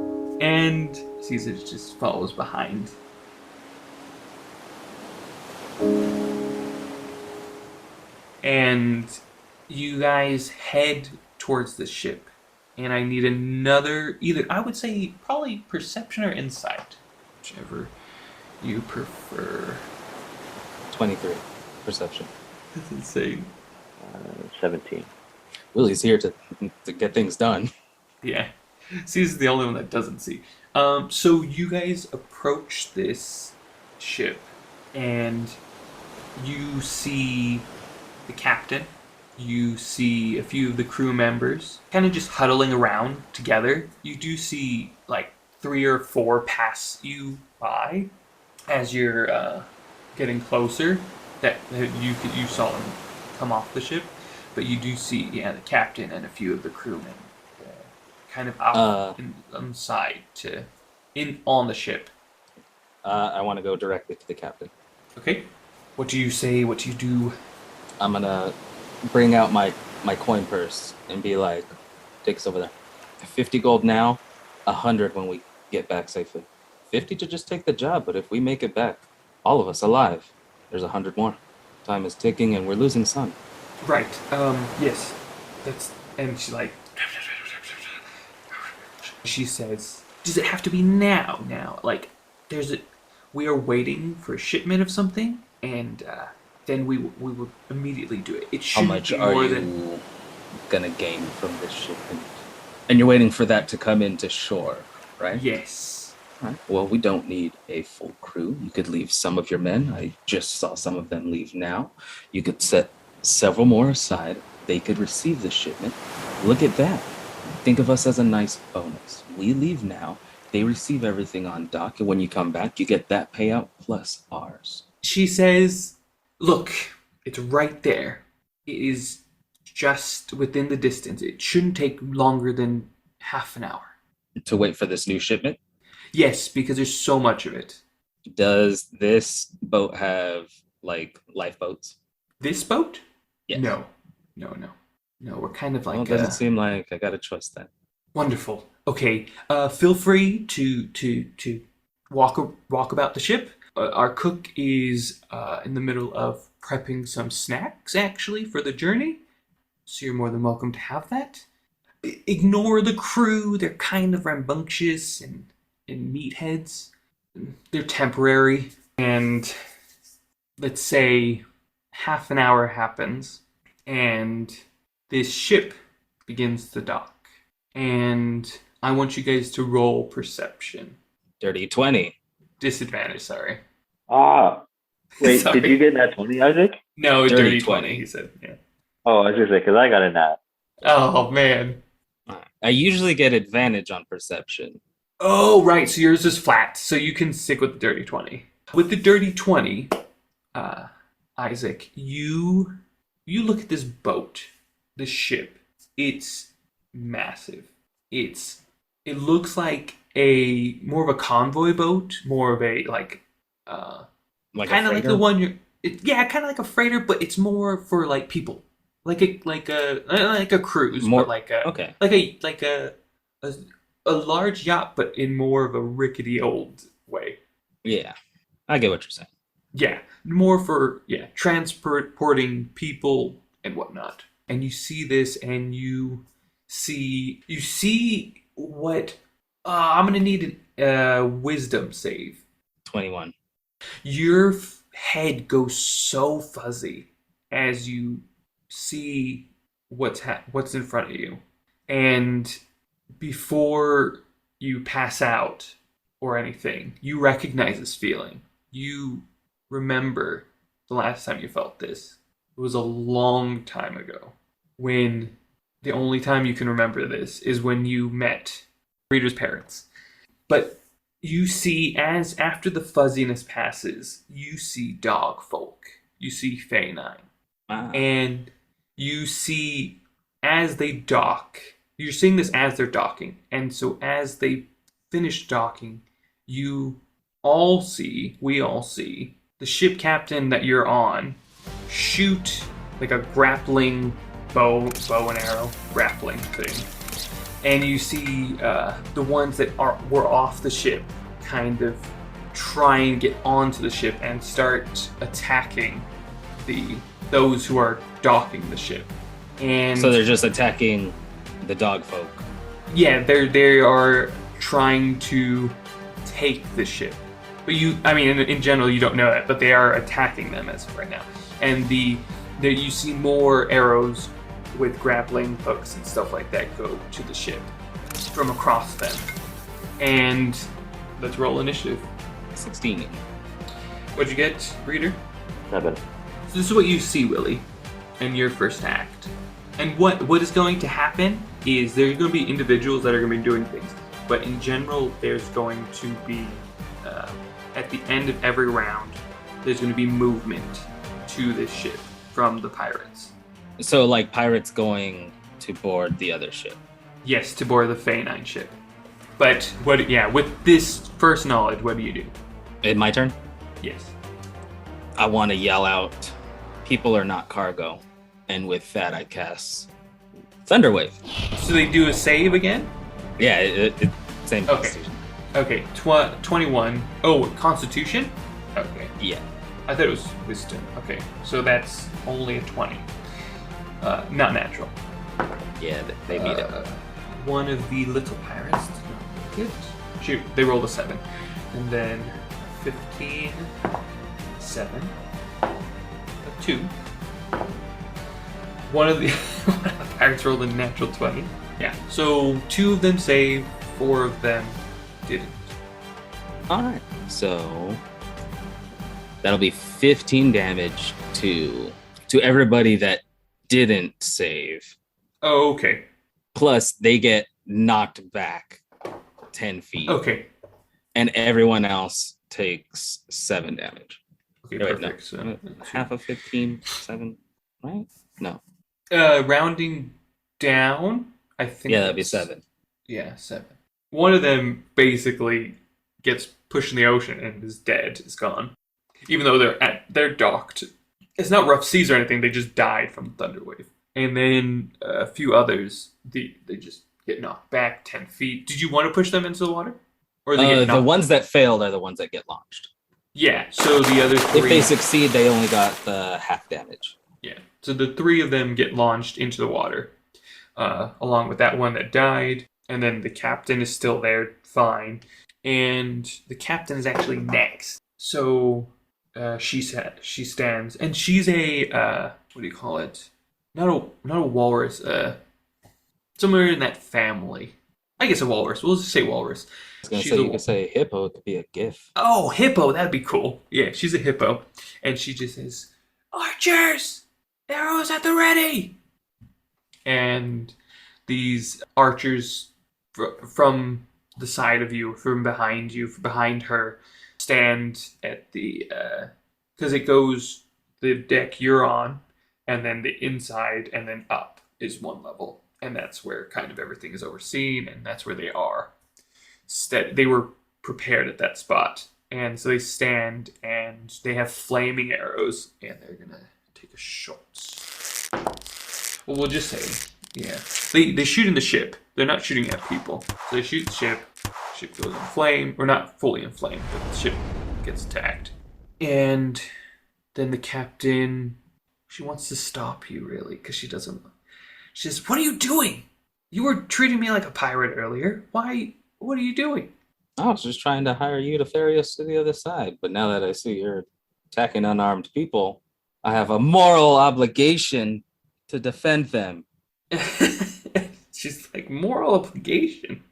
And Caesar just follows behind. And you guys head towards the ship. And I need another, I would say probably perception or insight, whichever you prefer. 23 perception. That's insane. 17. Willie's here to get things done. Yeah. Caesar's the only one that doesn't see. So you guys approach this ship, and you see the captain. You see a few of the crew members kind of just huddling around together. You do see 3 or 4 pass you by as you're getting closer. That you saw them come off the ship, but you do see the captain and a few of the crewmen kind of out on the side on the ship. I want to go directly to the captain. Okay. What do you say? What do you do? I'm gonna bring out my coin purse and be like, take us over there. 50 gold now, 100 when we get back safely. 50 to just take the job, but if we make it back, all of us alive, there's 100 more. Time is ticking and we're losing sun. Right. Yes. And she says, does it have to be now? We are waiting for a shipment of something, and then we will immediately do it. It How shouldn't much be are more you than... gonna gain from this shipment? And you're waiting for that to come into shore, right? Yes. Right. Well, we don't need a full crew. You could leave some of your men. I just saw some of them leave now. You could set several more aside. They could receive the shipment. Look at that. Think of us as a nice bonus. We leave now. They receive everything on dock. And when you come back, you get that payout plus ours. She says, look, it's right there. It is just within the distance. It shouldn't take longer than half an hour. To wait for this new shipment? Yes, because there's so much of it. Does this boat have, lifeboats? This boat? Yes. No, we're kind of Well, it doesn't seem like I got a choice then. Wonderful. Okay, feel free to walk about the ship. Our cook is in the middle of prepping some snacks, actually, for the journey. So you're more than welcome to have that. Ignore the crew. They're kind of rambunctious and meatheads. They're temporary. And let's say half an hour happens, and this ship begins to dock. And I want you guys to roll perception. Dirty 20. Disadvantage, sorry. Wait, Sorry. did you get that 20, Isaac? No, Dirty dirty 20, 20. he said. Yeah. Oh, I was just like, because I got a nat. Oh, man. I usually get advantage on perception. Oh, right. So yours is flat. So you can stick with the dirty 20. With the dirty 20, Isaac, you look at this boat, this ship. It's massive. It looks like more of a convoy boat, more of a kind of like the one kind of like a freighter, but it's more for people, like a cruise, More but like a okay. a a large yacht, but in more of a rickety old way. Yeah, I get what you're saying. Yeah, more for transporting people and whatnot. And you see this, and you see what I'm gonna need a wisdom save. 21. Your head goes so fuzzy as you see what's in front of you, and before you pass out or anything, you recognize this feeling. You remember the last time you felt this. It was a long time ago. When the only time you can remember this is when you met Reader's parents. But you see, as after the fuzziness passes, you see dog folk. You see Fae9. Ah. And you see as they dock, you're seeing this as they're docking. And so as they finish docking, we all see the ship captain that you're on shoot like a grappling bow and arrow grappling thing. And you see the ones that were off the ship kind of try and get onto the ship and start attacking those who are docking the ship. And So they're just attacking the dog folk. yeah, they are trying to take the ship. But in general, you don't know that, but they are attacking them as of right now. And you see more arrows with grappling hooks and stuff like that go to the ship from across them. And let's roll initiative. 16. What'd you get, Reader? 7. So this is what you see, Willie, in your first act. And what is going to happen is there's going to be individuals that are going to be doing things. But in general, there's going to be, at the end of every round, there's going to be movement to this ship from the pirates. So like pirates going to board the other ship. Yes, to board the Fae9 ship. But with this first knowledge, what do you do? My turn? Yes. I want to yell out, people are not cargo. And with that, I cast Thunderwave. So they do a save again? Yeah, it same Okay. constitution. Okay, 21. Oh, Constitution? Okay. Yeah. I thought it was Wisdom. Okay, so that's only a 20. Not natural. Yeah, they beat it. One of the little pirates did not make it. Shoot, they rolled a 7. And then 15, 7, a 2. One of the pirates rolled a natural 20. Yeah, so 2 of them saved, 4 of them didn't. Alright, so that'll be 15 damage to everybody that didn't save. Oh, okay. Plus, they get knocked back 10 feet. Okay. And everyone else takes 7 damage. Okay, Wait, perfect. no. So, Half of 15, 7, right? No. rounding down, I think. Yeah, that'd be 7. Yeah, 7. One of them basically gets pushed in the ocean and is dead, is gone. Even though they're docked. It's not rough seas or anything, they just died from Thunderwave. And then a few others, they just get knocked back 10 feet. Did you want to push them into the water? Or they get knocked? The ones that failed are the ones that get launched. Yeah, so the other 3... If they succeed, they only got the half damage. Yeah, so the 3 of them get launched into the water, along with that one that died. And then the captain is still there, fine. And the captain is actually next. So she stands, and she's a what do you call it? Not a walrus. Somewhere in that family. I guess a walrus. We'll just say walrus. I was gonna say you could say hippo. It could be a GIF. Oh, hippo. That'd be cool. Yeah, she's a hippo, and she just says, "Archers, arrows at the ready." And these archers from the side of you, from behind her, stand at the because it goes the deck you're on, and then the inside, and then up is one level, and that's where kind of everything is overseen, and that's where they are. They were prepared at that spot, and so they stand, and they have flaming arrows, and they're gonna take a shot. Well, we'll just say, yeah. They shoot in the ship. They're not shooting at people. So they shoot the ship. Ship goes in flame, or not fully in flame, but the ship gets attacked. And then the captain, she wants to stop you, really, because she doesn't. She says, "What are you doing? You were treating me like a pirate earlier. Why? What are you doing?" I was just trying to hire you to ferry us to the other side, but now that I see you're attacking unarmed people, I have a moral obligation to defend them. She's like, moral obligation?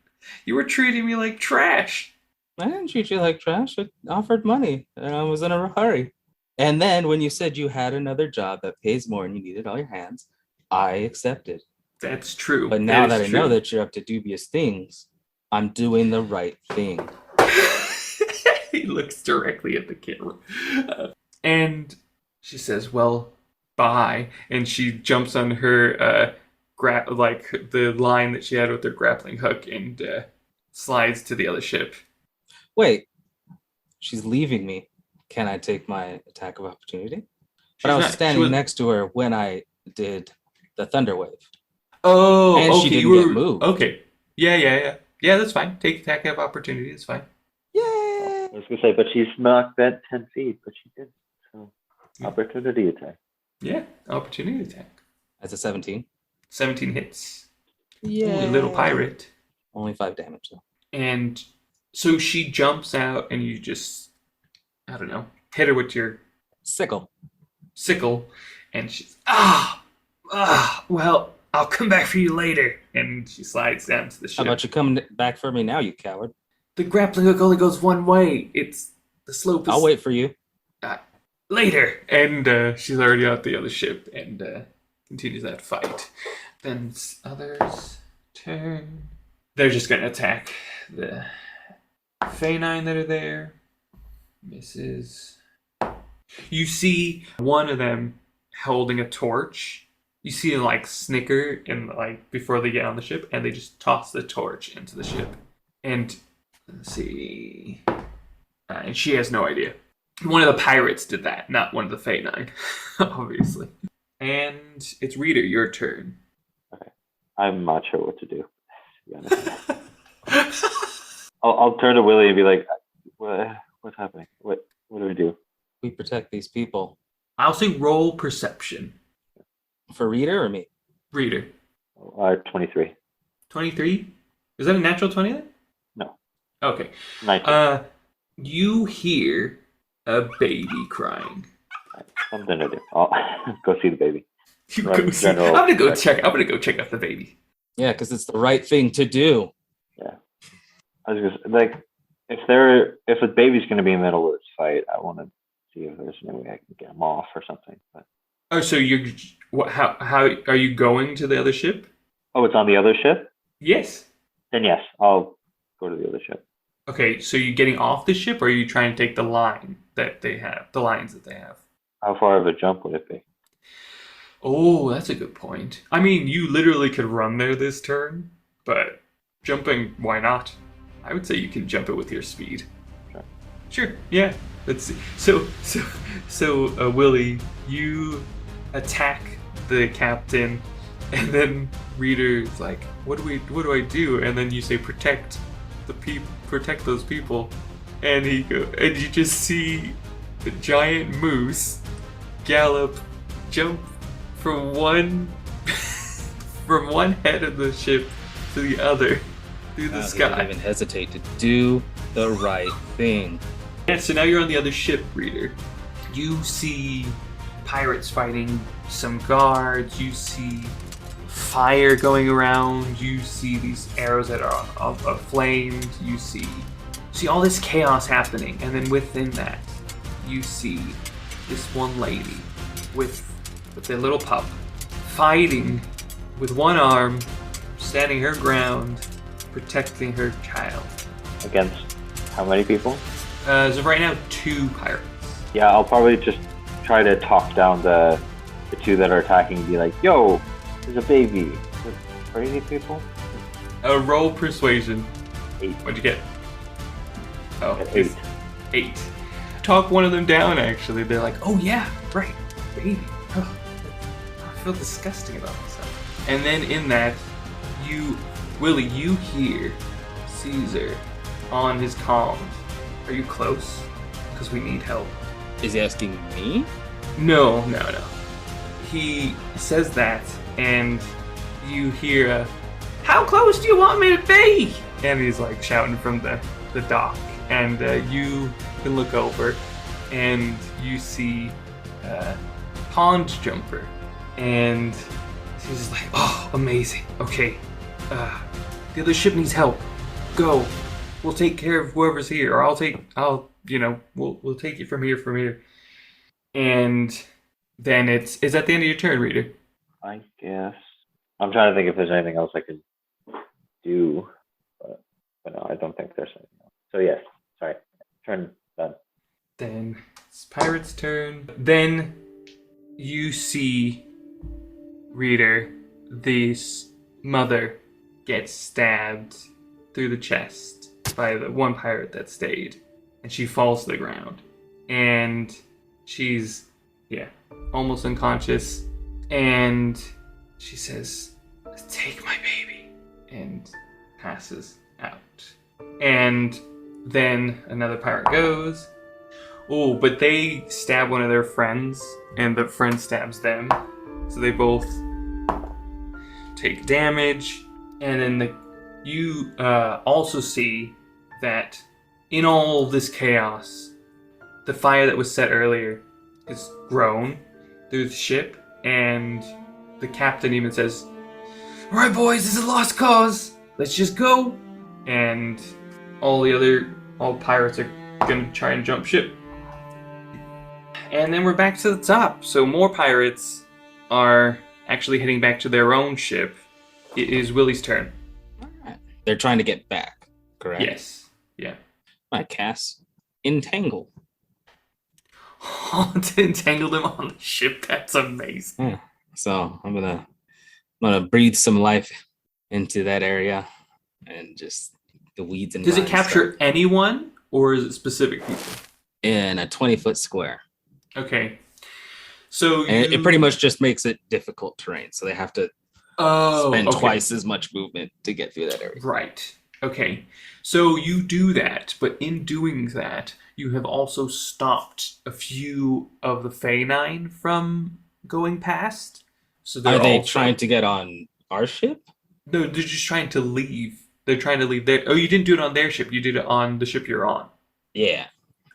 You were treating me like trash. I didn't treat you like trash. I offered money, and I was in a hurry. And then when you said you had another job that pays more and you needed all your hands, I accepted. That's true. But now that I know that you're up to dubious things, I'm doing the right thing. He looks directly at the camera. And she says, "Well, bye." And she jumps on her like the line that she had with her grappling hook and slides to the other ship. Wait, she's leaving me. Can I take my attack of opportunity? But I was standing next to her when I did the thunder wave. Oh, and okay. She didn't get moved. Okay. Yeah. Yeah, that's fine. Take attack of opportunity. It's fine. Yay! I was going to say, but she's not bent 10 feet, but she did. So, opportunity attack. Yeah, opportunity attack. That's a 17. 17 hits. Yeah. Little pirate. Only 5 damage, though. And so she jumps out and you just, I don't know, hit her with your sickle. And she's, well, I'll come back for you later. And she slides down to the ship. How about you come back for me now, you coward? The grappling hook only goes one way. The slope is... I'll wait for you. Later. And she's already out the other ship and continues that fight. Then others turn. They're just going to attack the Fae-9 that are there. Misses. You see one of them holding a torch. You see them like snicker and like before they get on the ship, and they just toss the torch into the ship. And let's see. And she has no idea. One of the pirates did that, not one of the Fae-9, obviously. And it's Reader, your turn. Okay. I'm not sure what to do. I'll turn to Willie and be like, what's happening? What do we do? We protect these people. I'll say roll perception. For Reader or me? Reader. 23. 23? Is that a natural 20 then? No. Okay. 19. You hear a baby crying. Something to do. I'll go see the baby. I'm gonna go check out the baby. Yeah, because it's the right thing to do. Yeah. I was just like, if a baby's gonna be in the middle of this fight, I want to see if there's any way I can get him off or something. But oh, so how are you going to the other ship? Oh, it's on the other ship? Yes. Then yes, I'll go to the other ship. Okay, so you're getting off the ship, or are you trying to take the lines that they have? How far of a jump would it be? Oh, that's a good point. I mean, you literally could run there this turn, but jumping, why not? I would say you can jump it with your speed. Sure. Yeah. Let's see. So, Willie, you attack the captain, and then Reader's like, "What do I do?" And then you say, "Protect those people," and and you just see the giant moose jump from one head of the ship to the other through the sky. Didn't even hesitate to do the right thing. Yeah, so now you're on the other ship, Reader. You see pirates fighting some guards. You see fire going around. You see these arrows that are flamed. You see all this chaos happening. And then within that, you see this one lady with their little pup fighting with one arm, standing her ground, protecting her child. Against how many people? As of right now, 2 pirates. Yeah, I'll probably just try to talk down the 2 that are attacking and be like, "Yo, there's a baby." With crazy people? Roll persuasion. 8. What'd you get? Oh, 8. 8. Talk one of them down, actually. They're like, "Oh yeah, right, baby. Oh, I feel disgusting about myself." And then in that, Willie, you hear Caesar on his comms. Are you close? Because we need help. Is he asking me? No. He says that, and you hear how close do you want me to be? And he's like shouting from the dock. And you can look over, and you see Pond Jumper. And he's just like, oh, amazing. Okay. The other ship needs help. Go. We'll take care of whoever's here, or we'll take it from here. And then is that the end of your turn, Reader? I guess. I'm trying to think if there's anything else I could do, but no, I don't think there's anything else. So yes, sorry. Turn done. Then it's Pirate's turn. Then you see, Reader, this mother gets stabbed through the chest by the one pirate that stayed, and she falls to the ground. And she's, almost unconscious. And she says, take my baby, and passes out. And then another pirate goes. Oh, but they stab one of their friends, and the friend stabs them. So they both take damage. And then you also see that in all this chaos, the fire that was set earlier is grown through the ship, and the captain even says, all right, boys, this is a lost cause. Let's just go. And all pirates are gonna try and jump ship. And then we're back to the top. So more pirates are actually heading back to their own ship. It is Willie's turn. All right. They're trying to get back, correct? Yes. Yeah. I cast Entangle. To entangle them on the ship. That's amazing. Yeah. So I'm gonna breathe some life into that area, and just the weeds and. Does it capture anyone, or is it specific people? In a 20-foot square. Okay. So it pretty much just makes it difficult terrain, so they have to spend twice as much movement to get through that area. Right. Okay. So you do that, but in doing that, you have also stopped a few of the Fae-9 from going past. So are they trying to get on our ship? No, they're just trying to leave. They're trying to leave their. Oh, you didn't do it on their ship. You did it on the ship you're on. Yeah.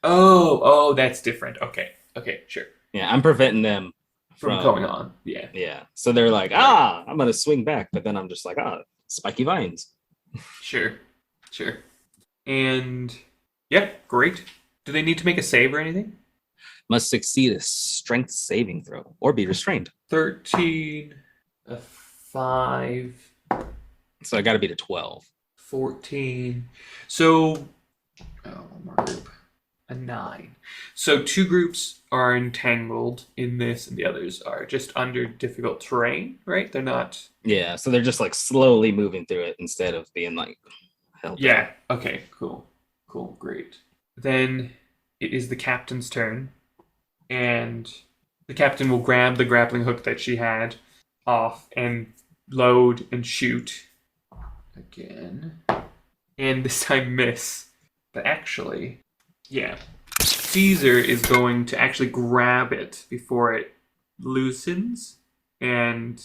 Oh, that's different. Okay, sure. Yeah, I'm preventing them from going on. Yeah. Yeah. So they're like, I'm gonna swing back, but then I'm just like, spiky vines. Sure. And yeah, great. Do they need to make a save or anything? Must succeed a strength saving throw or be restrained. 13, a 5. So I got to beat a 12. 14. So, more group. A 9. So 2 groups are entangled in this, and the others are just under difficult terrain, right? They're not. Yeah, so they're just like slowly moving through it instead of being like held. Yeah. Down. Okay. Cool. Great. Then it is the captain's turn, and the captain will grab the grappling hook that she had off and load and shoot again, and this time miss. But actually, yeah, Caesar is going to actually grab it before it loosens, and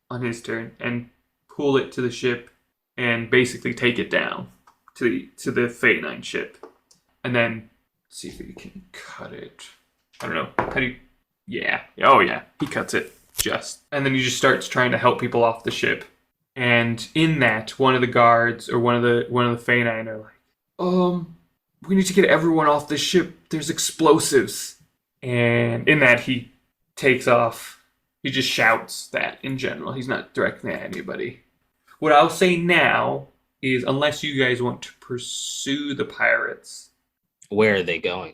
on his turn, and pull it to the ship and basically take it down to the Fae-9 ship. And then see if he can cut it. I don't know. How do you... Yeah. Oh, yeah. He cuts it. And then he just starts trying to help people off the ship. And in that, one of the guards or one of the Fae-9 are like, we need to get everyone off the ship. There's explosives. And in that, he takes off. He just shouts that in general. He's not directing at anybody. What I'll say now is, unless you guys want to pursue the pirates. Where are they going?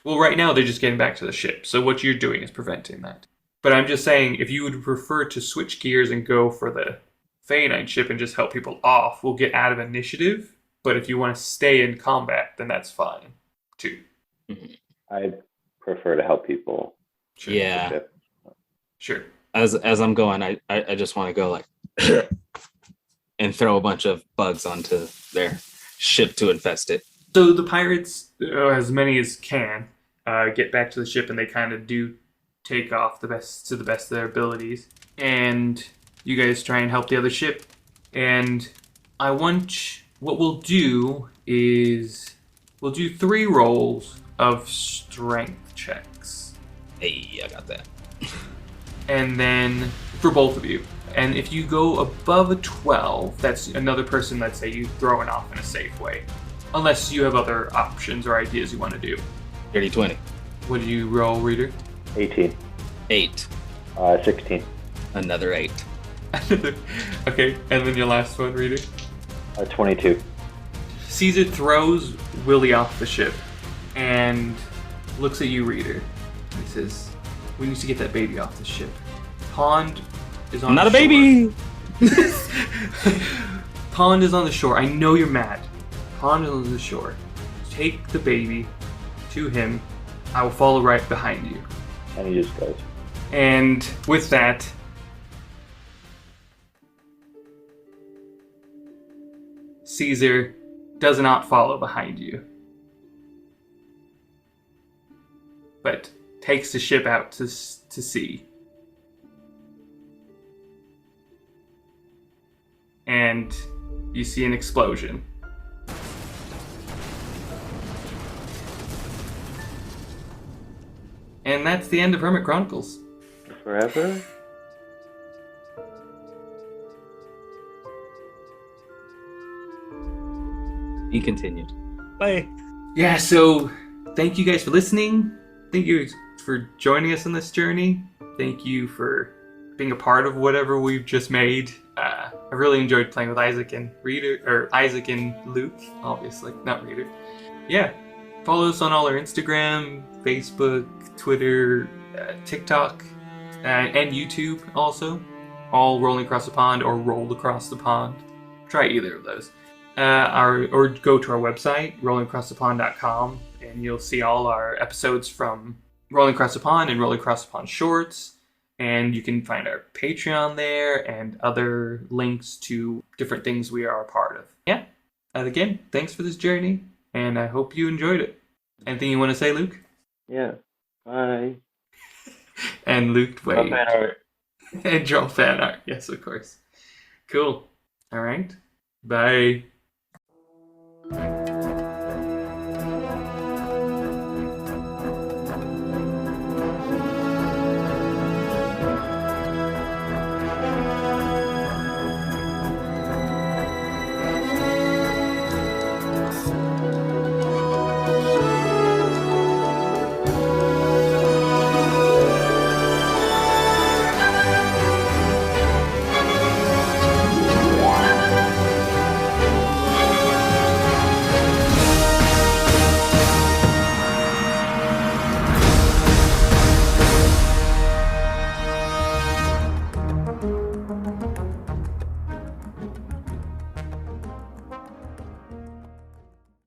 Well, right now they're just getting back to the ship. So what you're doing is preventing that. But I'm just saying, if you would prefer to switch gears and go for the Fae-9 ship and just help people off, we'll get out of initiative. But if you want to stay in combat, then that's fine, too. Mm-hmm. I prefer to help people. Sure. Yeah. Sure. As I'm going, I just want to go like, and throw a bunch of bugs onto their ship to infest it. So the pirates, as many as can, get back to the ship, and they kind of do take off to the best of their abilities. And you guys try and help the other ship. And what we'll do is we'll do 3 rolls of strength checks. Hey, I got that. And then for both of you. And if you go above a 12, that's another person, let's say, you throw it off in a safe way. Unless you have other options or ideas you want to do. 30-20. What do you roll, Reader? 18. 8. 16. Another 8. Okay, and then your last one, Reader? 22. Caesar throws Willie off the ship and looks at you, Reader. He says, "We need to get that baby off the ship. Pond is on Not the a shore." baby! Pond is on the shore. I know you're mad. Pond is on the shore. Take the baby to him. I will follow right behind you. And he just goes. And with that, Caesar does not follow behind you, but takes the ship out to sea. And you see an explosion. And that's the end of Hermit Chronicles. Forever? He continued. Bye. Yeah, so thank you guys for listening. Thank you for joining us on this journey. Thank you for being a part of whatever we've just made. I really enjoyed playing with Isaac and Luke, obviously, not Reader. Yeah, follow us on all our Instagram, Facebook, Twitter, TikTok, and YouTube also. All Rolling Across the Pond or Rolled Across the Pond. Try either of those. Or go to our website, rollingacrossthepond.com, and you'll see all our episodes from Rolling Across the Pond and Rolling Across the Pond shorts. And you can find our Patreon there and other links to different things we are a part of. Yeah. And again, thanks for this journey, and I hope you enjoyed it. Anything you want to say, Luke? Yeah. Bye. And Luke, wait. Fan art. And draw fan art. Yes, of course. Cool. All right. Bye.